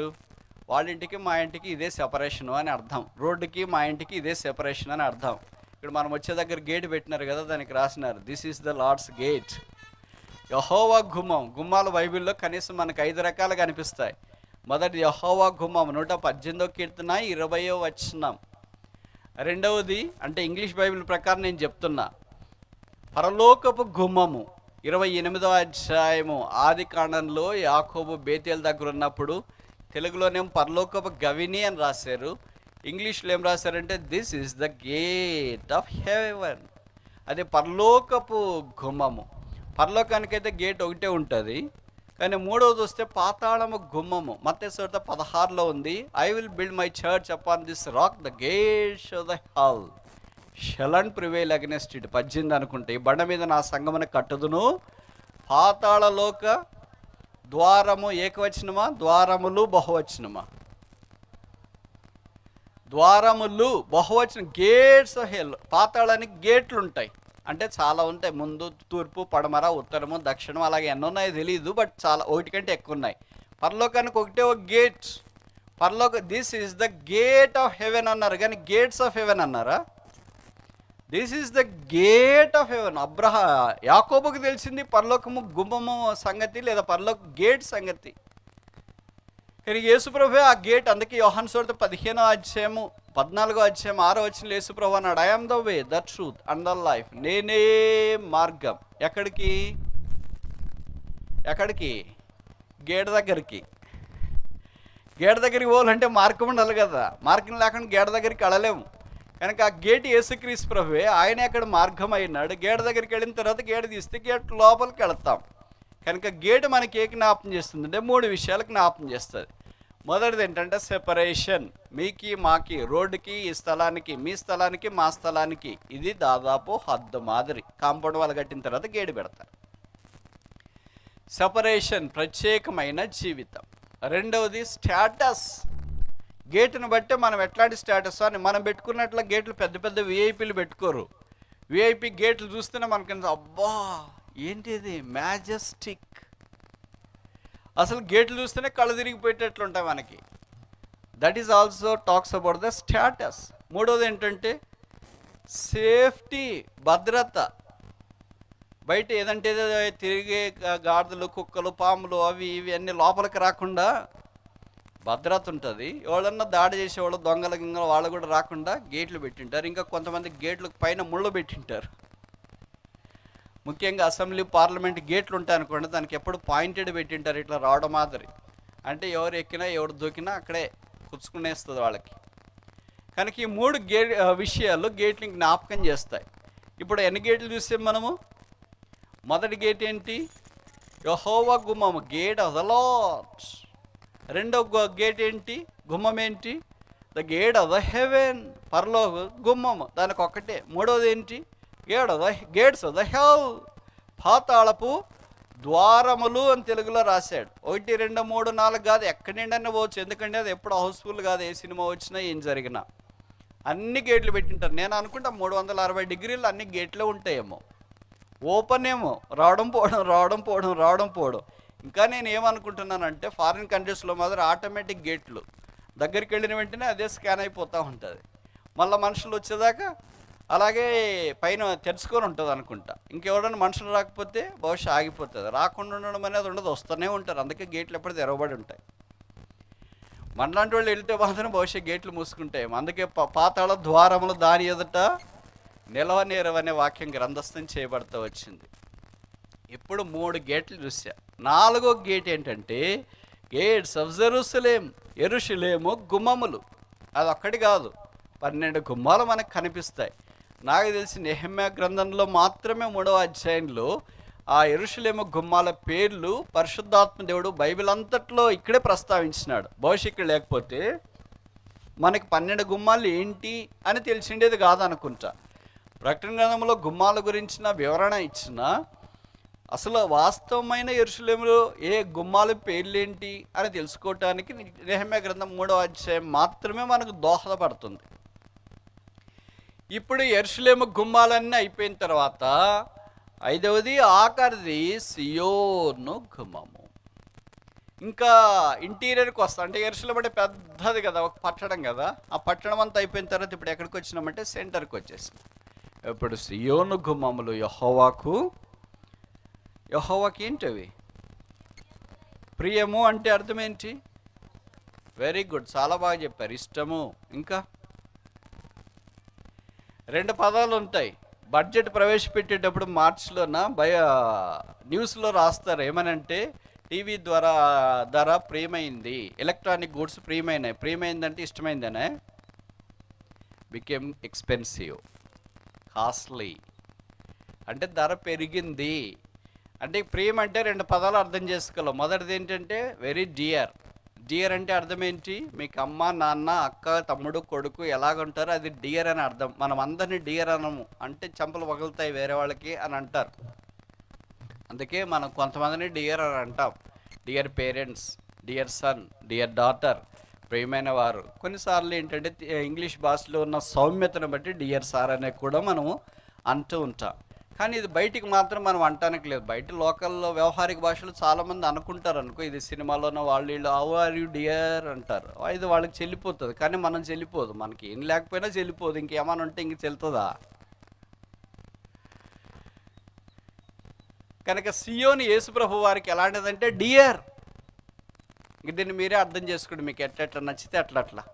వాళ్ళ ఇంటికి మా ఇంటికి ఇదే సెపరేషను అని అర్థం. రోడ్డుకి మా ఇంటికి ఇదే సెపరేషన్ అని అర్థం. ఇక్కడ మనం వచ్చే దగ్గర గేట్ పెట్టినారు కదా, దానికి రాసినారు this is the Lord's gate. యెహోవా గుమ్మం. గుమ్మాలు బైబిల్లో కనీసం మనకు 5 రకాలుగా కనిపిస్తాయి. మొదటి యెహోవా గుమ్మం 118వ కీర్తన 20వ వచనం. రెండవది అంటే ఇంగ్లీష్ బైబిల్ ప్రకారం నేను చెప్తున్నా, పరలోకపు గుమ్మము 28వ అధ్యాయము ఆది కాండంలో యాకోబు బేతేల్ దగ్గర ఉన్నప్పుడు తెలుగులోనేమో పరలోకపు గవిని అని రాశారు, ఇంగ్లీష్లో ఏం రాశారంటే this is the gate of haven. అది పరలోకపు గుమ్మము. పరలోకానికైతే గేట్ ఒకటే ఉంటుంది, కానీ మూడవది వస్తే పాతాళము గుమ్మము. మత్తయి సువార్త 16లో ఉంది, I will build my church upon this rock, the gates of the hell shall not prevail against it. 18 అనుకుంటే, ఈ బండ మీద నా సంగమును కట్టుదును, పాతాళలోక ద్వారము ఏకవచనమా, ద్వారములు బహువచనమా? ద్వారములు బహువచనం. గేట్స్ ఆఫ్ హెల్. పాతాళానికి గేట్లు ఉంటాయి, అంటే చాలా ఉంటాయి. ముందు, తూర్పు, పడమర, ఉత్తరము, దక్షిణం, అలాగే ఎన్ని ఉన్నాయో తెలియదు, బట్ చాలా, ఒకటి కంటే ఎక్కువ ఉన్నాయి. పరలోకానికి ఒకటే ఒక gate. This is the gate of haven అన్నారు, కానీ గేట్స్ ఆఫ్ హెవెన్ అన్నారా? This is the gate of haven. యాకోబుకు తెలిసింది పరలోకము గుమ్మము సంగతి, లేదా పరలోక గేట్ సంగతి. కానీ యేసుప్రభు ఆ గేట్. అందుకే యోహాను సువార్త 15వ అధ్యాయము 14వ అధ్యాయం 6వ వచనంలో యేసుప్రభు అన్నాడు, I am the way, the truth and the life. నేనే మార్గం. ఎక్కడికి? గేట్ దగ్గరికి. గేట్ దగ్గరికి పోవాలంటే మార్గం ఉండాలి కదా. మార్గం లేకుండా గేట్ దగ్గరికి వెళ్ళలేము. కనుక ఆ గేట్ యేసుక్రీస్తు ప్రభువే. ఆయన అక్కడ మార్గం అయినాడు. గేట్ దగ్గరికి వెళ్ళిన తర్వాత గేట్ తీస్తే గేట్ లోపలికి వెళతాం. కనుక గేట్ మనకి ఏ జ్ఞాపం చేస్తుంది అంటే 3 విషయాలు జ్ఞాపం చేస్తుంది. మొదటిది ఏంటంటే సెపరేషన్. మీకి మాకి, రోడ్డుకి ఈ స్థలానికి, మీ స్థలానికి మా స్థలానికి, ఇది దాదాపు హద్దు మాదిరి. కాంపౌండ్ వాళ్ళు కట్టిన తర్వాత గేటు పెడతారు. సెపరేషన్, ప్రత్యేకమైన జీవితం. రెండవది స్టేటస్. గేటును బట్టి మనం ఎట్లాంటి స్టేటస్ అని మనం పెట్టుకున్నట్ల గేట్లు పెద్ద పెద్ద విఐపీలు పెట్టుకోరు. విఐపి గేట్లు చూస్తేనే మనకి అబ్బా ఏంటిది మ్యాజెస్టిక్. అసలు గేట్లు చూస్తేనే కళ్ళు తిరిగిపోయేటట్లుంటాయి మనకి. That is also talks about the status. మూడవది ఏంటంటే సేఫ్టీ, భద్రత. బయట ఏదంటే తిరిగే గాడిదలు, కుక్కలు, పాములు అవి ఇవి అన్నీ లోపలికి రాకుండా భద్రత ఉంటుంది. ఎవరన్నా దాడి చేసేవాళ్ళు, దొంగల గింగలు వాళ్ళు కూడా రాకుండా గేట్లు పెట్టింటారు. ఇంకా కొంతమంది గేట్లకు పైన ముళ్ళు పెట్టింటారు. ముఖ్యంగా అసెంబ్లీ, పార్లమెంట్ గేట్లు ఉంటాయి అనుకోండి, దానికి ఎప్పుడు పాయింటెడ్ పెట్టింటారు ఇట్లా రావడం మాదిరి. అంటే ఎవరు ఎక్కినా ఎవరు దూకినా అక్కడే కుచ్చుకునేస్తుంది వాళ్ళకి. కనుక ఈ మూడు విషయాలు గేట్ని జ్ఞాపకం చేస్తాయి. ఇప్పుడు ఎన్ని గేట్లు చూసాం మనము? మొదటి గేట్ ఏంటి? యెహోవా గుమ్మము, గేట్ ఆఫ్ ద లార్డ్. రెండవ గేట్ ఏంటి? గుమ్మం ఏంటి? The gate of the heaven, పరలోక గుమ్మము, దానికి ఒక్కటే. మూడవది ఏంటి? గేట్స్ ఆఫ్ ద హెల్, పాతాళపు ద్వారములు అని తెలుగులో రాశాడు. 1, 2, 3, 4 కాదు, ఎక్కడి నిండనే పోవచ్చు. ఎందుకంటే అది ఎప్పుడు హౌస్ఫుల్ కాదు. ఏ సినిమా వచ్చినా ఏం జరిగినా అన్ని గేట్లు పెట్టింటారు. నేను అనుకుంటా 360 డిగ్రీలు అన్ని గేట్లే ఉంటాయేమో. ఓపెన్ ఏమో, రావడం పోవడం, రావడం పోవడం, రావడం పోవడం. ఇంకా నేను ఏమనుకుంటున్నానంటే ఫారిన్ కంట్రీస్లో మాత్రం ఆటోమేటిక్ గేట్లు దగ్గరికి వెళ్ళిన వెంటనే అదే స్కాన్ అయిపోతూ ఉంటుంది. మళ్ళీ మనుషులు వచ్చేదాకా అలాగే పైన తెరుచుకొని ఉంటుంది అనుకుంటా. ఇంకెవరైనా మనుషులు రాకపోతే బహుశా ఆగిపోతుంది. రాకుండా ఉండడం అనేది ఉండదు, వస్తూనే ఉంటారు. అందుకే గేట్లు ఎప్పుడు తెరవబడి ఉంటాయి. మనలాంటి వాళ్ళు వెళ్తే మాత్రం బహుశా గేట్లు మూసుకుంటాయి. అందుకే పాతాళ ద్వారములు దాని ఎదుట నిలవనేరవనే వాక్యం గ్రంథస్థం చేయబడుతూ వచ్చింది. ఇప్పుడు 3 గేట్లు చూసా. 4వ గేట్ ఏంటంటే గేట్స్ ఆఫ్ జెరూసలేం, యెరూషలేము గుమ్మములు. అది ఒక్కటి కాదు, 12 గుమ్మాలు మనకు కనిపిస్తాయి. నాకు తెలిసి నెహెమ్యా గ్రంథంలో మాత్రమే 3వ అధ్యాయంలో ఆ యెరూషలేము గుమ్మాల పేర్లు పరిశుద్ధాత్మ దేవుడు బైబిల్ అంతట్లో ఇక్కడే ప్రస్తావించినాడు. భవిష్యత్తు లేకపోతే మనకి 12 గుమ్మాలు ఏంటి అని తెలిసిండేది కాదనుకుంటా. ప్రకటన గ్రంథంలో గుమ్మాల గురించిన వివరణ ఇచ్చిన అసలు వాస్తవమైన యెరూషలేములో ఏ గుమ్మాల పేర్లేంటి అని తెలుసుకోవటానికి నెహెమ్యా గ్రంథం 3వ అధ్యాయం మాత్రమే మనకు దోహదపడుతుంది. ఇప్పుడు యెరూషలేము గుమ్మాలన్నీ అయిపోయిన తర్వాత 5వది ఆఖరిది సియోను గుమ్మము. ఇంకా ఇంటీరియర్కి వస్తాం. అంటే యెరూషలేము అంటే పెద్దది కదా, ఒక పట్టణం కదా. ఆ పట్టణం అంతా అయిపోయిన తర్వాత ఇప్పుడు ఎక్కడికి వచ్చినామంటే సెంటర్కి వచ్చేసినాం. ఇప్పుడు సియోను గుమ్మములు యెహోవాకి ఏంటవి? ప్రియము అంటే అర్థం ఏంటి? వెరీ గుడ్, చాలా బాగా చెప్పారు. ఇష్టము. ఇంకా 2 పదాలు ఉంటాయి. బడ్జెట్ ప్రవేశపెట్టేటప్పుడు మార్చిలోన న్యూస్లో రాస్తారు ఏమనంటే టీవీ ధర ప్రియమైంది, ఎలక్ట్రానిక్ గూడ్స్ ప్రియమైందంటే ఇష్టమైందనే. బికేమ్ ఎక్స్పెన్సివ్, కాస్ట్లీ అంటే ధర పెరిగింది. అంటే ప్రియం అంటే 2 పదాలు అర్థం చేసుకోవాలి. మొదటిది ఏంటంటే వెరీ డియర్. డియర్ అంటే అర్థం ఏంటి? మీకు అమ్మ, నాన్న, అక్క, తమ్ముడు, కొడుకు ఎలాగుంటారో అది డియర్ అని అర్థం. మనం అందరినీ డియర్ అనము, అంటే చెంపలు పగులుతాయి వేరే వాళ్ళకి అని అంటారు. అందుకే మనం కొంతమందిని డియర్ అని అంటాం. Dear parents, dear son, dear daughter, ప్రియమైన వారు. కొన్నిసార్లు ఏంటంటే ఇంగ్లీష్ భాషలో ఉన్న సౌమ్యతను బట్టి డియర్ సార్ అనే కూడా మనము అంటూ ఉంటాం. కానీ ఇది బయటికి మాత్రం మనం అంటానికి లేదు. బయట లోకల్లో వ్యవహారిక భాషలు చాలామంది అనుకుంటారు అనుకో, ఇది సినిమాలోనో వాళ్ళు వీళ్ళు హౌ ఆర్ యూ డియర్ అంటారు. ఇది వాళ్ళకి చెల్లిపోతుంది, కానీ మనం చెల్లిపోదు. మనకి ఏం లేకపోయినా చెల్లిపోదు. ఇంకేమైనా ఉంటే ఇంక చెల్లుతుందా? కనుక సియోను యేసుప్రభు వారికి ఎలాంటిదంటే డియర్. దీన్ని మీరే అర్థం చేసుకోండి, మీకు ఎట్లా నచ్చితే అట్లా.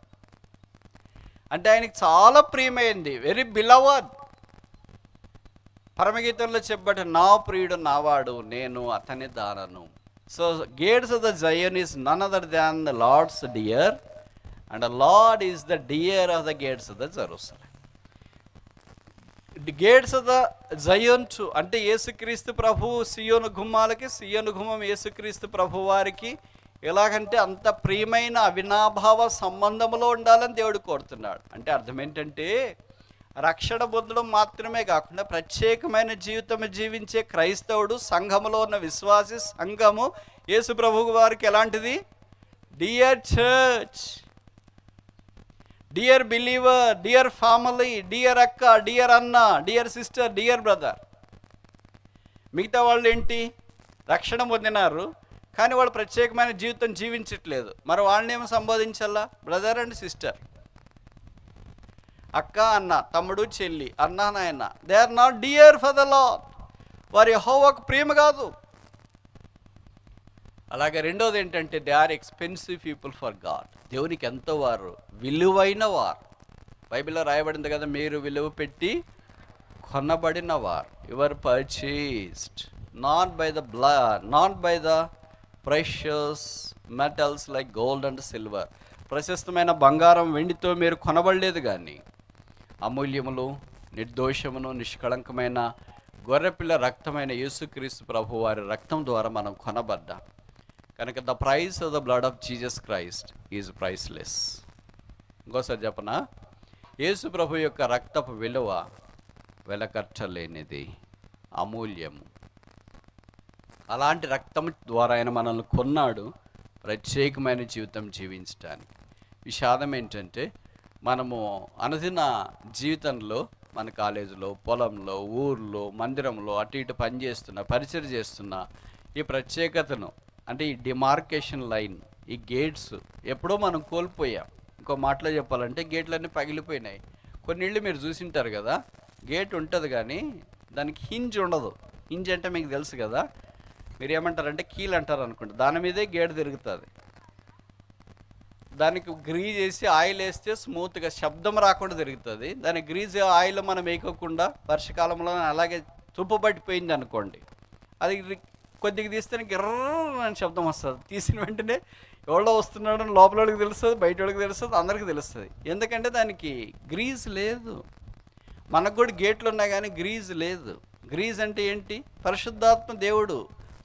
అంటే ఆయనకి చాలా ప్రియమైంది, వెరీ బిలవర్డ్. పరమగీతంలో చెప్పబట్టి నా ప్రియుడు నావాడు, నేను అతని దానను. So gates of the Zion is none other than the Lord's dear, and Lord is the dear of the gates of the Jerusalem. Gates of the Zion అంటే యేసుక్రీస్తు ప్రభు సియోను గుమ్మాలకి, సియోను గుమ్మం యేసుక్రీస్తు ప్రభు వారికి ఎలాగంటే అంత ప్రియమైన అవినాభావ సంబంధంలో ఉండాలని దేవుడు కోరుతున్నాడు. అంటే అర్థం ఏంటంటే రక్షణ పొందడం మాత్రమే కాకుండా ప్రత్యేకమైన జీవితం జీవించే క్రైస్తవుడు, సంఘములో ఉన్న విశ్వాసి, సంఘము యేసు ప్రభువు వారికి ఎలాంటిది? Dear church, dear believer, dear family, dear అక్క, డియర్ అన్న, డియర్ సిస్టర్, డియర్ బ్రదర్. మిగతా వాళ్ళు ఏంటి? రక్షణ పొందినారు కానీ వాళ్ళు ప్రత్యేకమైన జీవితం జీవించట్లేదు. మరి వాళ్ళని ఏమో సంబోధించాలా? బ్రదర్ అండ్ సిస్టర్, అక్క అన్న, తమ్ముడు చెల్లి, అన్న నాయన. They are not dear for the Lord. వారి యెహోవాకు ప్రేమ కాదు. అలాగే రెండోది ఏంటంటే they are expensive people for God. దేవునికి ఎంతో వారు విలువైన వారు. బైబిల్లో రాయబడింది కదా, మీరు విలువ పెట్టి కొనబడిన వారు. Your purchased not by the blood, not by the precious metals like gold and silver. ప్రశస్తమైన బంగారం వెండితో మీరు కొనబడలేదు, కానీ అమూల్యములు, నిర్దోషమును, నిష్కళంకమైన గొర్రెపిల్ల రక్తమైన యేసుక్రీస్తు ప్రభు వారి రక్తం ద్వారా మనం కొనబడ్డాం కనుక the price of the blood of Jesus Christ is priceless. ఇంకోసారి చెప్పనా? యేసు ప్రభు యొక్క రక్తపు విలువ వెలకట్టలేనిది, అమూల్యము. అలాంటి రక్తం ద్వారా ఆయన మనల్ని కొన్నాడు ప్రత్యేకమైన జీవితం జీవించడానికి. విషాదం ఏంటంటే మనము అనుదిన జీవితంలో మన కాలేజీలో, పొలంలో, ఊర్లో, మందిరంలో అటు ఇటు పనిచేస్తున్న, పరిచయం చేస్తున్న ఈ ప్రత్యేకతను, అంటే ఈ డిమార్కేషన్ లైన్, ఈ గేట్స్ ఎప్పుడో మనం కోల్పోయాం. ఇంకో మాటలో చెప్పాలంటే గేట్లన్నీ పగిలిపోయినాయి. కొన్ని ఇళ్ళు మీరు చూసింటారు కదా, గేట్ ఉంటుంది కానీ దానికి హింజ్ ఉండదు. హింజ్ అంటే మీకు తెలుసు కదా, మీరు ఏమంటారంటే కీలు అంటారు అనుకుంటా. దాని మీదే గేట్ తిరుగుతుంది. దానికి గ్రీజ్ వేసి ఆయిల్ వేస్తే స్మూత్గా శబ్దం రాకుండా తిరుగుతుంది. దాని గ్రీజ్ ఆయిల్ మనం వేయకోకుండా వర్షాకాలంలో అలాగే తుప్పబట్టిపోయింది అనుకోండి, అది కొద్దిగా తీస్తే గిర్రని శబ్దం వస్తుంది. తీసిన వెంటనే ఎవడో వస్తున్నాడో లోపల వాళ్ళకి తెలుస్తుంది, బయట వాళ్ళకి తెలుస్తుంది, అందరికీ తెలుస్తుంది. ఎందుకంటే దానికి గ్రీజ్ లేదు. మనకు కూడా గేట్లు ఉన్నాయి కానీ గ్రీజ్ లేదు. గ్రీజ్ అంటే ఏంటి? పరిశుద్ధాత్మ దేవుడు.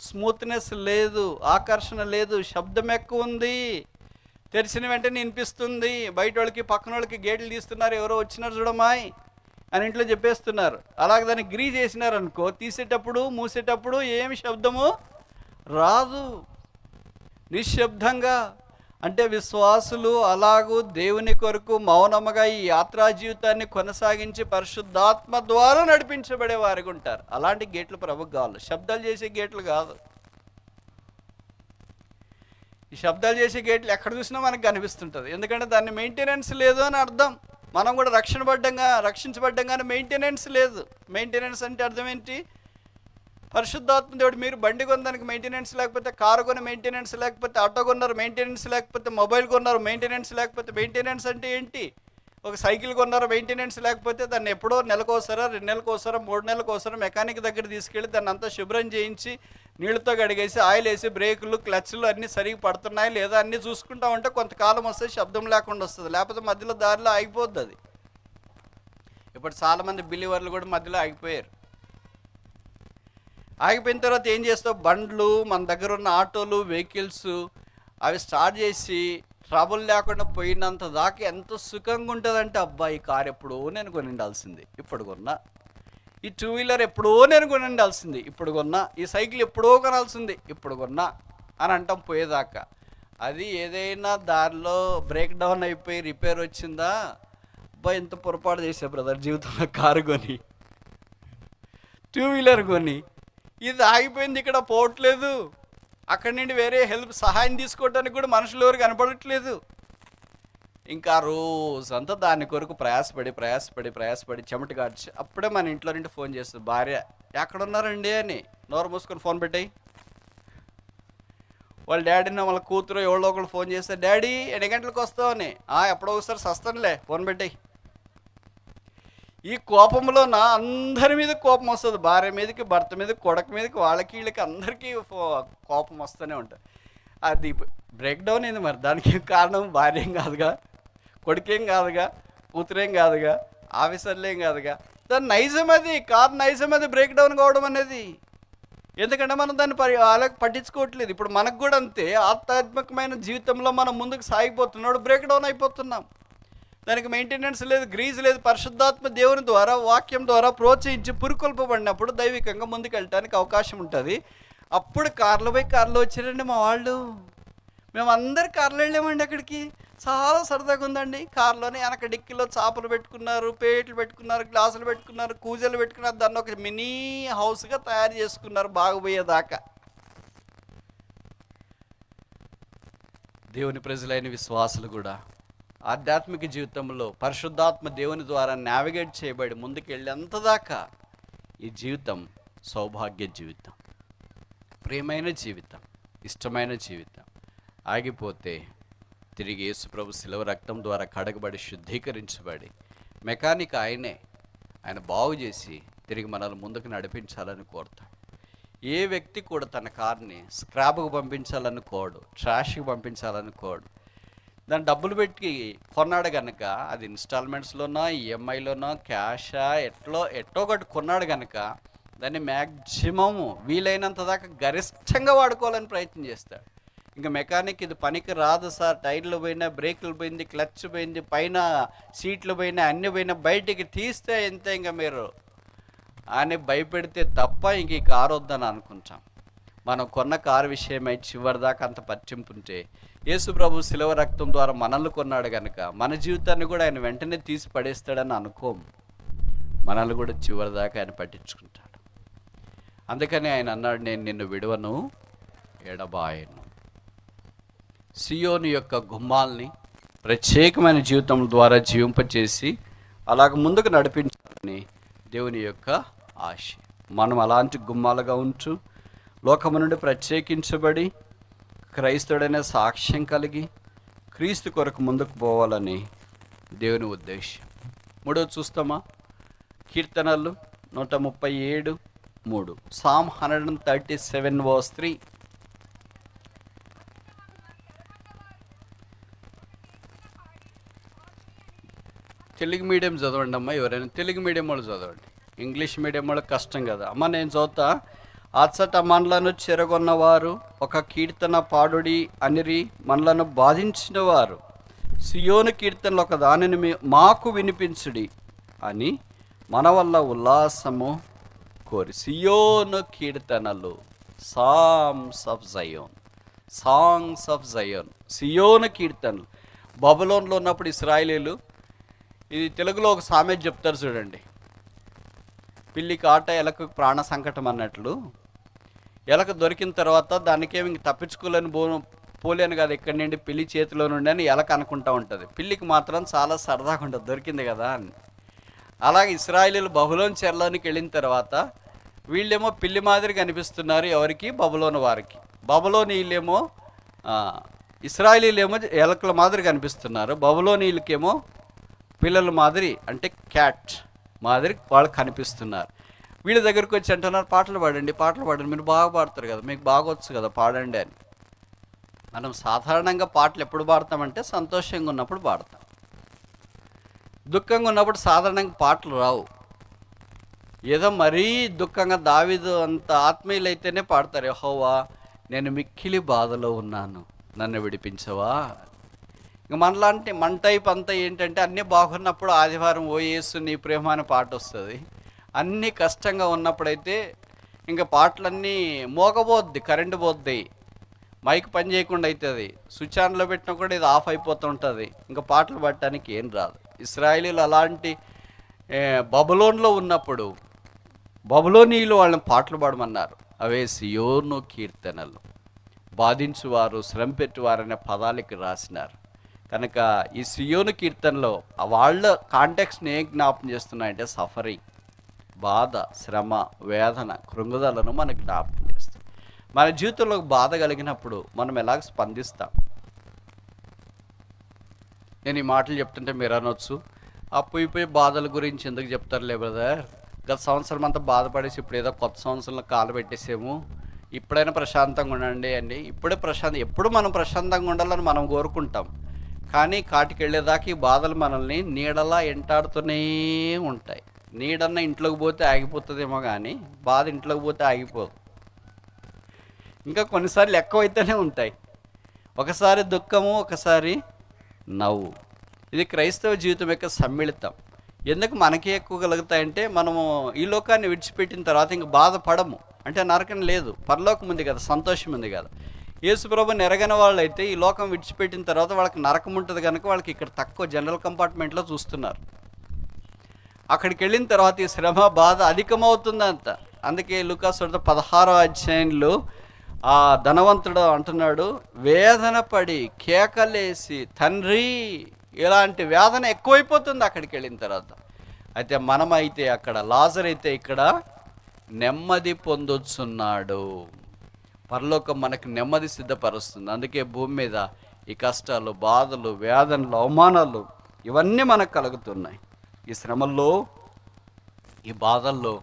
స్మూత్నెస్ లేదు, ఆకర్షణ లేదు, శబ్దం ఎక్కువ ఉంది. తెరిచిన వెంటనే వినిపిస్తుంది. బయట వాళ్ళకి, పక్కన వాళ్ళకి గేట్లు తీస్తున్నారు, ఎవరో వచ్చినారు చూడమాయ్ అని ఇంట్లో చెప్పేస్తున్నారు. అలాగే దాన్ని గ్రీజ్ చేసినారనుకో, తీసేటప్పుడు మూసేటప్పుడు ఏమి శబ్దము రాదు, నిశ్శబ్దంగా. అంటే విశ్వాసులు అలాగూ దేవుని కొరకు మౌనముగా ఈ యాత్రా జీవితాన్ని కొనసాగించి పరిశుద్ధాత్మ ద్వారా నడిపించబడే వారికి ఉంటారు. అలాంటి గేట్లు ప్రభుకు కావాలి, శబ్దాలు చేసే గేట్లు కాదు. ఈ శబ్దాలు చేసే గేట్లు ఎక్కడ చూసినా మనకు కనిపిస్తుంటుంది. ఎందుకంటే దాన్ని మెయింటెనెన్స్ లేదు అని అర్థం. మనం కూడా రక్షించబడ్డంగానే మెయింటెనెన్స్ లేదు. మెయింటెనెన్స్ అంటే అర్థం ఏంటి? పరిశుద్ధాత్మ దేవుడు, మీరు బండి కొనడానికి మెయింటెనెన్స్ లేకపోతే, కారు కొని మెయింటెనెన్స్ లేకపోతే, ఆటో కొన్నారు మెయింటెనెన్స్ లేకపోతే, మొబైల్ కొన్నారు మెయింటెనెన్స్ లేకపోతే, మెయింటెనెన్స్ అంటే ఏంటి? ఒక సైకిల్ కొన్నారు మెయింటెనెన్స్ లేకపోతే, దాన్ని ఎప్పుడో నెలకోసారా, 2 నెలలకోసారా, 3 నెలలకోసారా మెకానిక్ దగ్గర తీసుకెళ్ళి దాన్ని అంతా శుభ్రం చేయించి నీళ్ళతో కడిగేసి ఆయిల్ వేసి బ్రేకులు, క్లచ్లు అన్నీ సరిగ్గా పడుతున్నాయి లేదా అన్నీ చూసుకుంటా ఉంటే కొంతకాలం వస్తే శబ్దం లేకుండా వస్తుంది. లేకపోతే మధ్యలో దారిలో ఆగిపోద్ది అది. ఇప్పుడు చాలామంది బిలీవర్లు కూడా మధ్యలో ఆగిపోయారు. ఆగిపోయిన తర్వాత ఏం చేస్తావు? బండ్లు, మన దగ్గర ఉన్న ఆటోలు, వెహికల్స్ అవి స్టార్ట్ చేసి ట్రబుల్ లేకుండా పోయినంత దాకా ఎంత సుఖంగా ఉంటుందంటే, అబ్బా ఈ కారు ఎప్పుడో నేను కొనిండాల్సింది ఇప్పుడు కొన్నా, ఈ 2 వీలర్ ఎప్పుడో నేను కొనిండాల్సింది ఇప్పుడు కొన్నా, ఈ సైకిల్ ఎప్పుడో కొనాల్సింది ఇప్పుడు కొన్నా అని అంటాం పోయేదాకా. అది ఏదైనా దారిలో బ్రేక్ డౌన్ అయిపోయి రిపేర్ వచ్చిందా, అబ్బా ఎంత పొరపాటు చేసా బ్రదర్ జీవితంలో, కారు కొని, 2 వీలర్ కొని, ఇది ఆగిపోయింది, ఇక్కడ పోవట్లేదు, అక్కడి నుండి వేరే సహాయం తీసుకోవడానికి కూడా మనుషులు ఎవరు కనపడట్లేదు. ఇంకా రోజంతా దాని కొరకు ప్రయాసపడి చెమట కాచి అప్పుడే మన ఇంట్లో నుండి ఫోన్ చేస్తుంది భార్య, ఎక్కడున్నారండి అని. నోరు మూసుకొని ఫోన్ పెట్టాయి. వాళ్ళ డాడీని, వాళ్ళ కూతురు ఎవరో ఒకళ్ళు ఫోన్ చేస్తే, డాడీ ఎన్ని గంటలకు వస్తావు అని. ఎప్పుడో ఒకసారి సస్తానులే, ఫోన్ పెట్టాయి. ఈ కోపంలో అందరి మీద కోపం వస్తుంది. భార్య మీదకి, భర్త మీదకి, కొడుకు మీదకి, వాళ్ళకి వీళ్ళకి అందరికీ కోపం వస్తూనే ఉంటుంది. అది బ్రేక్ డౌన్ అయింది. మరి దానికి కారణం భార్య ఏం కాదుగా, కొడుకేం కాదుగా, కూతురేం కాదుగా, ఆఫీసర్లేం కాదుగా. దాని నైజం అది, కారు నైజం అది బ్రేక్ డౌన్ కావడం అనేది. ఎందుకంటే మనం దాన్ని అలాగ పట్టించుకోవట్లేదు. ఇప్పుడు మనకు కూడా అంతే, ఆధ్యాత్మికమైన జీవితంలో మనం ముందుకు సాగిపోతున్నాడు, బ్రేక్ డౌన్ అయిపోతున్నాం. దానికి మెయింటెనెన్స్ లేదు, గ్రీజ్ లేదు. పరిశుద్ధాత్మ దేవుని ద్వారా, వాక్యం ద్వారా ప్రోత్సహించి పురుకొల్పబడినప్పుడు దైవికంగా ముందుకు వెళ్ళటానికి అవకాశం ఉంటుంది. అప్పుడు కార్లో వచ్చారండి మా వాళ్ళు. మేము అందరు కార్లో వెళ్ళామండి అక్కడికి. చాలా సరదాగా ఉందండి. కార్లోనే వెనక డిక్కీలో చేపలు పెట్టుకున్నారు, పేట్లు పెట్టుకున్నారు, గ్లాసులు పెట్టుకున్నారు, కూజలు పెట్టుకున్నారు. దాన్ని ఒక మినీ హౌస్గా తయారు చేసుకున్నారు బాగుపోయేదాకా. దేవుని ప్రజలైన విశ్వాసులు కూడా ఆధ్యాత్మిక జీవితంలో పరిశుద్ధాత్మ దేవుని ద్వారా నావిగేట్ చేయబడి ముందుకు వెళ్ళేంత దాకా ఈ జీవితం సౌభాగ్య జీవితం, ప్రియమైన జీవితం, ఇష్టమైన జీవితం. ఆగిపోతే తిరిగి యేసుప్రభు శిలువ రక్తం ద్వారా కడగబడి శుద్ధీకరించబడి మెకానిక్ ఆయనే, ఆయన బాగు చేసి తిరిగి మనల్ని ముందుకు నడిపించాలని కోరుతాడు. ఏ వ్యక్తి కూడా తన కార్ని స్క్రాప్కు పంపించాలని కోడు, ట్రాష్కి పంపించాలని కోడు. దాన్ని డబ్బులు పెట్టి కొన్నాడు కనుక, అది ఇన్స్టాల్మెంట్స్లోనో ఈఎంఐలోనో క్యాషా ఎట్టో ఒకటి కొన్నాడు కనుక దాన్ని మ్యాక్సిమం వీలైనంత దాకా గరిష్టంగా వాడుకోవాలని ప్రయత్నం చేస్తాడు. ఇంకా మెకానిక్ ఇది పనికి రాదు సార్, టైర్లు పోయినా, బ్రేకులు పోయింది, క్లచ్ పోయింది, పైన సీట్లు పోయినా, అన్నీ పోయినా, బయటికి తీస్తే ఎంత ఇంకా మీరు అని భయపెడితే తప్ప ఇంక ఈ కారు వద్దని అనుకుంటాం. మనం కొన్న కారు విషయమై చివరిదాకా అంత పట్టింపు ఉంటే, యేసుప్రభు శిలువ రక్తం ద్వారా మనల్ని కొన్నాడు కనుక మన జీవితాన్ని కూడా ఆయన వెంటనే తీసి పడేస్తాడని అనుకోము. మనల్ని కూడా చివరిదాకా ఆయన పట్టించుకుంటాడు. అందుకని ఆయన అన్నాడు, నేను నిన్ను విడువను, ఎడబాయను. సియోను యొక్క గుమ్మాల్ని ప్రత్యేకమైన జీవితం ద్వారా జీవింపచేసి అలాగ ముందుకు నడిపించాలని దేవుని యొక్క ఆశ. మనం అలాంటి గుమ్మాలుగా ఉంటూ లోకము నుండి ప్రత్యేకించబడి క్రైస్తవుడైన సాక్ష్యం కలిగి క్రీస్తు కొరకు ముందుకు పోవాలని దేవుని ఉద్దేశం. మూడోది చూస్తామా? కీర్తనలు 137:3. Psalm 137:3. తెలుగు మీడియం చదవండి అమ్మ. ఎవరైనా తెలుగు మీడియం వాళ్ళు చదవండి, ఇంగ్లీష్ మీడియం వాళ్ళకి కష్టం కదా అమ్మ. నేను చదువుతా. అచ్చట మనలను చెరగొన్నవారు ఒక కీర్తన పాడుడి అనిరి, మనలను బాధించిన వారు సియోను కీర్తనలు ఒక దానిని మాకు వినిపించుడి అని మన వల్ల ఉల్లాసము కోరి. సియోను కీర్తనలు, songs of Zion, songs of Zion, సియోను కీర్తనలు. బబులోన్లో ఉన్నప్పుడు ఇశ్రాయేలీలు, ఇది తెలుగులో ఒక సామెత చెప్తారు చూడండి, పిల్లికి ఆట ఎలకు ప్రాణ సంకటం అన్నట్లు. ఎలక దొరికిన తర్వాత దానికేమి ఇంక తప్పించుకోలేని పోలేను కదా ఇక్కడి నుండి, పిల్లి చేతిలో నుండి అని ఎలక అనుకుంటూ ఉంటుంది. పిల్లికి మాత్రం చాలా సరదాగా ఉంటుంది, దొరికింది కదా అని. అలాగే ఇశ్రాయేలీలు బబులోను చెరలోనికి వెళ్ళిన తర్వాత వీళ్ళేమో పిల్లి మాదిరి కనిపిస్తున్నారు ఎవరికి? బబులోను వారికి. బబులోనీళ్ళేమో ఇశ్రాయేలీలేమో ఎలకల మాదిరి కనిపిస్తున్నారు, బబులోనీళ్ళకేమో పిల్లల మాదిరి అంటే క్యాట్ మాదిరి వాళ్ళు కనిపిస్తున్నారు. వీళ్ళ దగ్గరికి వచ్చి అంటున్నారు, పాటలు పాడండి, పాటలు పాడండి, మీరు బాగా పాడతారు కదా, మీకు బాగా వచ్చు కదా, పాడండి అని. మనం సాధారణంగా పాటలు ఎప్పుడు పాడతామంటే సంతోషంగా ఉన్నప్పుడు పాడతాం, దుఃఖంగా ఉన్నప్పుడు సాధారణంగా పాటలు రావు. ఏదో మరీ దుఃఖంగా దావీదు అంత ఆత్మీయులైతేనే పాడతారు, యెహోవా నేను మిక్కిలి బాధలో ఉన్నాను, నన్ను విడిపించవా. ఇంక మనలాంటి మన టైప్ అంతా ఏంటంటే అన్నీ బాగున్నప్పుడు ఆదివారం ఓ యేసు నీ ప్రేమ అనే పాట వస్తుంది. అన్నీ కష్టంగా ఉన్నప్పుడైతే ఇంకా పాటలన్నీ మోగబోద్ది, కరెంటు పోద్ది, మైక్ పని చేయకుండా అవుతుంది, స్విచ్ ఆన్లో పెట్టినా కూడా ఇది ఆఫ్ అయిపోతూ ఉంటుంది, ఇంకా పాటలు పాడటానికి ఏం రాదు. ఇశ్రాయేలీలు అలాంటి బబులోన్లో ఉన్నప్పుడు బబులోనీయులు వాళ్ళని పాటలు పాడమన్నారు. అవే సియోను కీర్తనలు. బాధించువారు, శ్రమ పెట్టువారు అనే పదాలకి రాసినారు కనుక ఈ సియోను కీర్తనలో వాళ్ళ కాంటెక్స్ని ఏం జ్ఞాపం చేస్తున్నాయంటే సఫరింగ్, బాధ, శ్రమ, వేదన, కృంగుదలను మనకు జ్ఞాపకం చేస్తాం. మన జీవితంలో బాధ కలిగినప్పుడు మనం ఎలాగ స్పందిస్తాం? నేను ఈ మాటలు చెప్తుంటే మీరు అనొచ్చు, ఆ పోయి బాధల గురించి ఎందుకు చెప్తారులే బ్రదర్, గత సంవత్సరం అంతా బాధపడేసి ఇప్పుడు ఏదో కొత్త సంవత్సరంలో కాలు పెట్టేసాము, ఇప్పుడైనా ప్రశాంతంగా ఉండండి అండి. ఎప్పుడు మనం ప్రశాంతంగా ఉండాలని మనం కోరుకుంటాం, కానీ కాటికి వెళ్ళేదాకా ఈ బాధలు మనల్ని నీడలా ఎంటాడుతూనే ఉంటాయి. నీడన్న ఇంట్లోకి పోతే ఆగిపోతుందేమో కానీ బాధ ఇంట్లోకి పోతే ఆగిపోదు. ఇంకా కొన్నిసార్లు ఎక్కువైతేనే ఉంటాయి. ఒకసారి దుఃఖము, ఒకసారి నవ్వు. ఇది క్రైస్తవ జీవితం యొక్క సమ్మిళితం. ఎందుకు మనకి ఎక్కువ కలుగుతాయంటే, మనము ఈ లోకాన్ని విడిచిపెట్టిన తర్వాత ఇంక బాధపడము. అంటే నరకం లేదు, పరలోకం ఉంది కదా, సంతోషం ఉంది కదా. యేసుప్రభుని ఎరగని వాళ్ళు అయితే ఈ లోకం విడిచిపెట్టిన తర్వాత వాళ్ళకి నరకం ఉంటుంది కనుక వాళ్ళకి ఇక్కడ తక్కువ జనరల్ కంపార్ట్మెంట్లో చూస్తున్నారు. అక్కడికి వెళ్ళిన తర్వాత ఈ శ్రమ బాధ అధికమవుతుందంట. అందుకే లూకాసు 16వ అధ్యాయంలో ఆ ధనవంతుడు అంటున్నాడు, వేదన పడి కేకలేసి తండ్రి, ఇలాంటి వేదన ఎక్కువైపోతుంది అక్కడికి వెళ్ళిన తర్వాత. అయితే మనమైతే అక్కడ, లాజరు అయితే ఇక్కడ నెమ్మది పొందొచ్చున్నాడు. పరలోకం మనకు నెమ్మది సిద్ధపరుస్తుంది. అందుకే భూమి మీద ఈ కష్టాలు, బాధలు, వేదనలు, అవమానాలు ఇవన్నీ మనకు కలుగుతున్నాయి. ఈ శ్రమల్లో, ఈ బాధల్లో,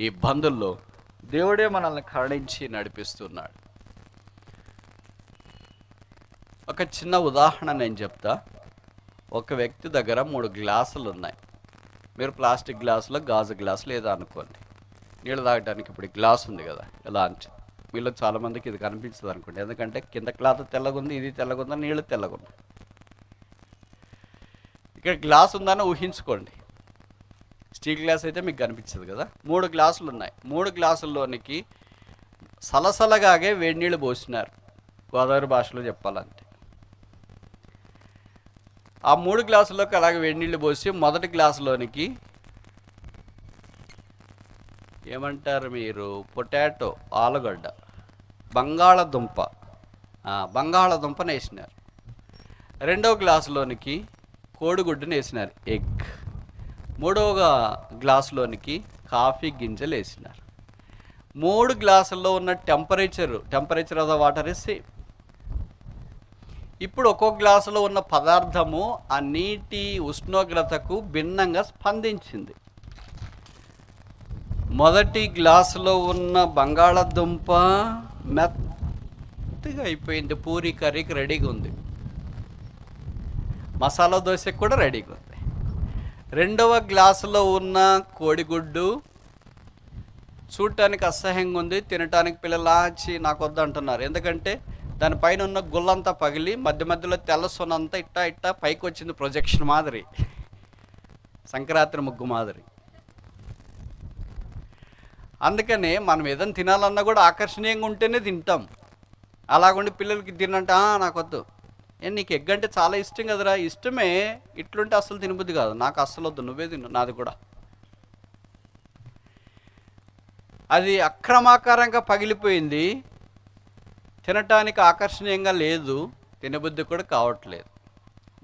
ఈ ఇబ్బందుల్లో దేవుడే మనల్ని కరుణించి నడిపిస్తున్నాడు. ఒక చిన్న ఉదాహరణ నేను చెప్తా. ఒక వ్యక్తి దగ్గర 3 గ్లాసులు ఉన్నాయి. మీరు ప్లాస్టిక్ గ్లాసులో, గాజు గ్లాసులు ఏదో అనుకోండి. నీళ్ళు తాగడానికి ఇప్పుడు గ్లాస్ ఉంది కదా, ఇలాంటి. వీళ్ళు చాలామందికి ఇది కనిపించదు అనుకోండి, ఎందుకంటే కింద క్లాత్ తెల్లగుంది, ఇది తెల్లగుంది, నీళ్ళు తెల్లగుంది. ఇక్కడ గ్లాస్ ఉందని ఊహించుకోండి. స్టీల్ గ్లాస్ అయితే మీకు కనిపించదు కదా. 3 గ్లాసులు ఉన్నాయి. 3 గ్లాసుల్లోనికి సలసలగాగే వేడి నీళ్ళు పోసినారు, గోదావరి భాషలో చెప్పాలంటే. ఆ 3 గ్లాసుల్లోకి అలాగే వేడి నీళ్ళు పోసి మొదటి గ్లాసులోనికి ఏమంటారు మీరు, పొటాటో, ఆలుగడ్డ, బంగాళదుంపను వేసినారు. రెండవ గ్లాసులోనికి కోడిగుడ్డును వేసినారు, ఎగ్. మూడవ గ్లాసులోనికి కాఫీ గింజలు వేసినారు. 3 గ్లాసుల్లో ఉన్న temperature of the water is same. ఇప్పుడు ఒక్కొక్క గ్లాసులో ఉన్న పదార్థము ఆ నీటి ఉష్ణోగ్రతకు భిన్నంగా స్పందించింది. మొదటి గ్లాసులో ఉన్న బంగాళదుంప మెత్తగా అయిపోయింది, పూరి కర్రీకి రెడీగా ఉంది, మసాలా దోశకు కూడా రెడీగా ఉంది. రెండవ గ్లాసులో ఉన్న కోడిగుడ్డు చూడటానికి అసహ్యంగా ఉంది, తినటానికి పిల్లలు ఆచి నాకు వద్దు అంటున్నారు. ఎందుకంటే దానిపైన ఉన్న గుళ్ళంతా పగిలి మధ్య మధ్యలో తెల్ల సొనంతా ఇట్టా పైకి వచ్చింది, ప్రొజెక్షన్ మాదిరి, సంక్రాంతి ముగ్గు మాదిరి. అందుకనే మనం ఏదైనా తినాలన్నా కూడా ఆకర్షణీయంగా ఉంటేనే తింటాం. అలాగుండి పిల్లలకి తినంటే నాకు వద్దు, నీకు ఎగ్ అంటే చాలా ఇష్టం కదరా, ఇష్టమే, ఇట్లుంటే అస్సలు తినబుద్ది కాదు, నాకు అస్సలు వద్దు, నువ్వే తిను, నాది కూడా. అది అక్రమాకారంగా పగిలిపోయింది, తినటానికి ఆకర్షణీయంగా లేదు, తినబుద్ధి కూడా కావట్లేదు.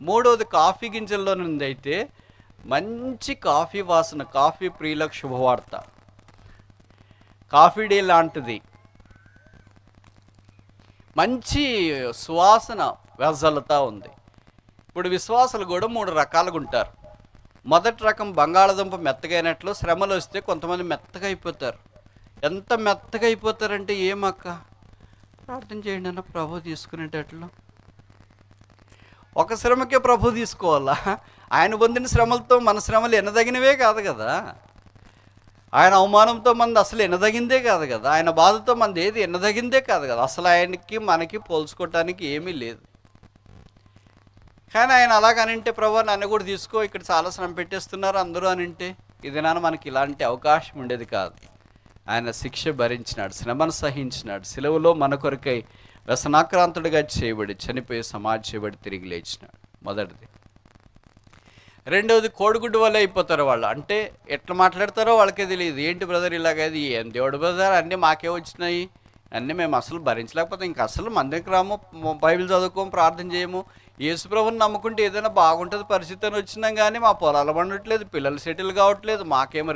మూడవది కాఫీ గింజల్లో నుండి అయితే మంచి కాఫీ వాసన, కాఫీ ప్రియులకు శుభవార్త, కాఫీ డే లాంటిది, మంచి సువాసన వెదజల్లుతూ ఉంది. ఇప్పుడు విశ్వాసులు కూడా 3 రకాలుగా ఉంటారు. మొదటి రకం బంగాళదుంప మెత్తగైనట్లు, శ్రమలు వస్తే కొంతమంది మెత్తగా అయిపోతారు. ఎంత మెత్తగా అయిపోతారంటే, ఏమక్క ప్రార్థన చేయండి అన్న ప్రభు తీసుకునేటట్లు. ఒక శ్రమకే ప్రభు తీసుకోవాలా? ఆయన పొందిన శ్రమలతో మన శ్రమలు ఎనదగినవే కాదు కదా. ఆయన అవమానంతో మనది అసలు ఎనదగిందే కాదు కదా. ఆయన బాధతో మనది ఏది ఎనదగిందే కాదు కదా. అసలు ఆయనకి మనకి పోల్చుకోవటానికి ఏమీ లేదు. కానీ ఆయన అలాగనింటే, ప్రభు నన్ను కూడా తీసుకో, ఇక్కడ చాలా శ్రమ పెట్టేస్తున్నారు అందరూ అనింటే, ఇది నాన్న మనకి ఇలాంటి అవకాశం ఉండేది కాదు. ఆయన శిక్ష భరించినాడు, శ్రమను సహించినాడు, సిలువలో మన కొరకై వ్యసనాక్రాంతుడిగా చేయబడి చనిపోయి సమాధి చేయబడి తిరిగి లేచినాడు. మొదటిది. రెండవది, కోడిగుడ్డు వల్ల అయిపోతారు వాళ్ళు. అంటే ఎట్లా మాట్లాడతారో వాళ్ళకే తెలియదు. ఏంటి బ్రదర్ ఇలాగది, ఏం దేవుడు బ్రదర్, అన్నీ మాకే వచ్చినాయి, అన్నీ మేము అసలు భరించలేకపోతే ఇంక అసలు మందికి రాము, బైబిల్ చదువుకోము, ప్రార్థన చేయము, యేసుప్రభుని నమ్ముకుంటే ఏదైనా బాగుంటుంది పరిస్థితి అని వచ్చినాం, కానీ మా పొలాలు పండట్లేదు, పిల్లలు సెటిల్ కావట్లేదు, మాకేమో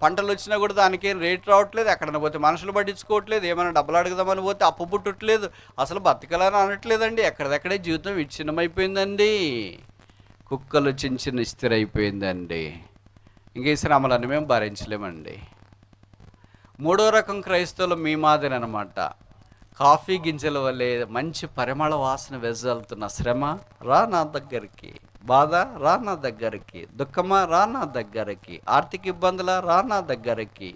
పంటలు వచ్చినా కూడా దానికేం రేట్ రావట్లేదు, ఎక్కడైనా పోతే మనుషులు పట్టించుకోవట్లేదు, ఏమైనా డబ్బులు అడుగుదామని పోతే అప్పు పుట్టట్లేదు, అసలు బతకాలని అనట్లేదండి, ఎక్కడిదక్కడే జీవితం విచ్ఛిన్నమైపోయిందండి, కుక్కలు చిన్న స్థిరైపోయిందండి, ఇంక ఈ శ్రమలన్నీ మేము భరించలేమండి. మూడో రకం క్రైస్తవులు మీ మాదిరి అనమాట. కాఫీ గింజల వల్లే మంచి పరిమళ వాసన వెదజల్లుతున్న శ్రమ రా నా దగ్గరికి, బాధ రా నా దగ్గరికి, దుఃఖమా రా నా దగ్గరికి, ఆర్థిక ఇబ్బందుల రా నా దగ్గరికి,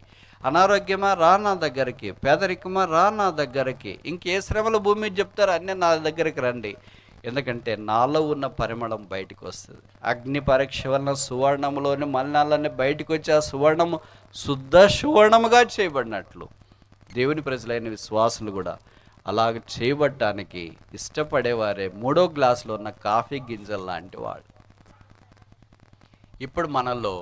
అనారోగ్యమా రా నా దగ్గరికి, పేదరికమా రా నా దగ్గరికి, ఇంకే శ్రమలు భూమి మీద చెప్తారు అన్నీ నా దగ్గరికి రండి. ఎందుకంటే నాలో ఉన్న పరిమళం బయటకు వస్తుంది. అగ్ని పరీక్ష వలన సువర్ణములోని మలినాలన్నీ బయటకు వచ్చి ఆ సువర్ణము శుద్ధ సువర్ణముగా చేయబడినట్లు దేవుని ప్రజలైన విశ్వాసులు కూడా అలాగ చేయబడటానికి ఇష్టపడేవారే 3వ గ్లాసులో ఉన్న కాఫీ గింజలు లాంటి వాడు. ఇప్పుడు మనలో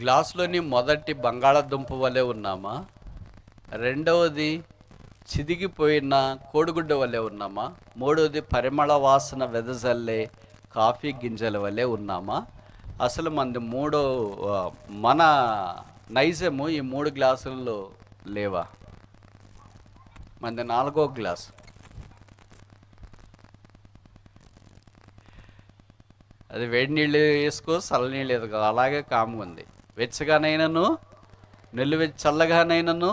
గ్లాసులోని మొదటి బంగాళాదుంప వలె ఉన్నామా, రెండవది చిదిగిపోయిన కోడిగుడ్డ వలె ఉన్నామా, మూడవది పరిమళ వాసన వెదజల్లే కాఫీ గింజల వలె ఉన్నామా? అసలు మన నైజము ఈ 3 గ్లాసుల్లో లేవా? మనది 4వ గ్లాసు. అది వేడి నీళ్ళు వేసుకో, చల్ల నీళ్ళు వేసుకో, అలాగే కాము ఉంది. వెచ్చగానైనాను చల్లగానైనాను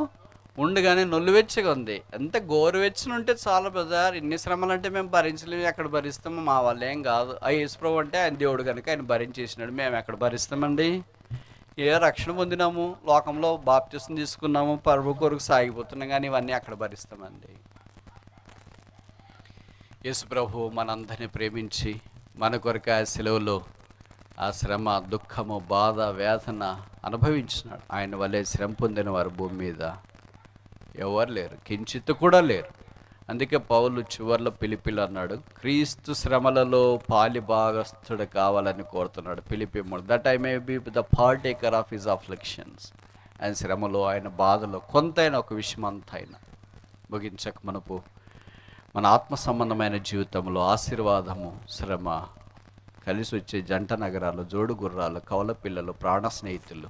ఉండగానే నొల్లువెచ్చగా ఉంది. ఎంత గోరువెచ్చని ఉంటే చాలా బజార్. ఇన్ని శ్రమలు అంటే మేము భరించలేము, ఎక్కడ భరిస్తాము, మా వాళ్ళు ఏం కాదు. ఆ యేసుప్రభు అంటే ఆయన దేవుడు కనుక ఆయన భరించేసినాడు, మేము ఎక్కడ భరిస్తామండి? ఏ రక్షణ పొందినాము, లోకంలో బాప్తిసం తీసుకున్నాము, పరువు కొరకు సాగిపోతున్నాం, కానీ ఇవన్నీ అక్కడ భరిస్తామండి. యేసుప్రభు మనందరినీ ప్రేమించి మన కొరకు ఆ సెలవులో ఆ శ్రమ, దుఃఖము, బాధ, వేదన అనుభవించినాడు. ఆయన వల్లే శ్రమ పొందిన వారు భూమి మీద ఎవరు లేరు, కించిత్ కూడా లేరు. అందుకే పౌలు చివర్లో పిలిపిలు అన్నాడు, క్రీస్తు శ్రమలలో పాలిభాగస్థుడు కావాలని కోరుతున్నాడు. పిలిపి 3 that I may be the partaker of his afflictions. ఆయన శ్రమలో, ఆయన బాధలో కొంతైనా ఒక విషయం అంతైనా ముగించక మనపు మన ఆత్మ సంబంధమైన జీవితంలో ఆశీర్వాదము, శ్రమ కలిసి వచ్చే జంట నగరాలు, జోడు గుర్రాలు, కవల పిల్లలు, ప్రాణ స్నేహితులు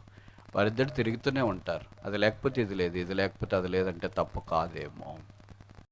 వారిద్దరు తిరుగుతూనే ఉంటారు. అది లేకపోతే ఇది లేదు, ఇది లేకపోతే అది లేదంటే తప్పు కాదేమో.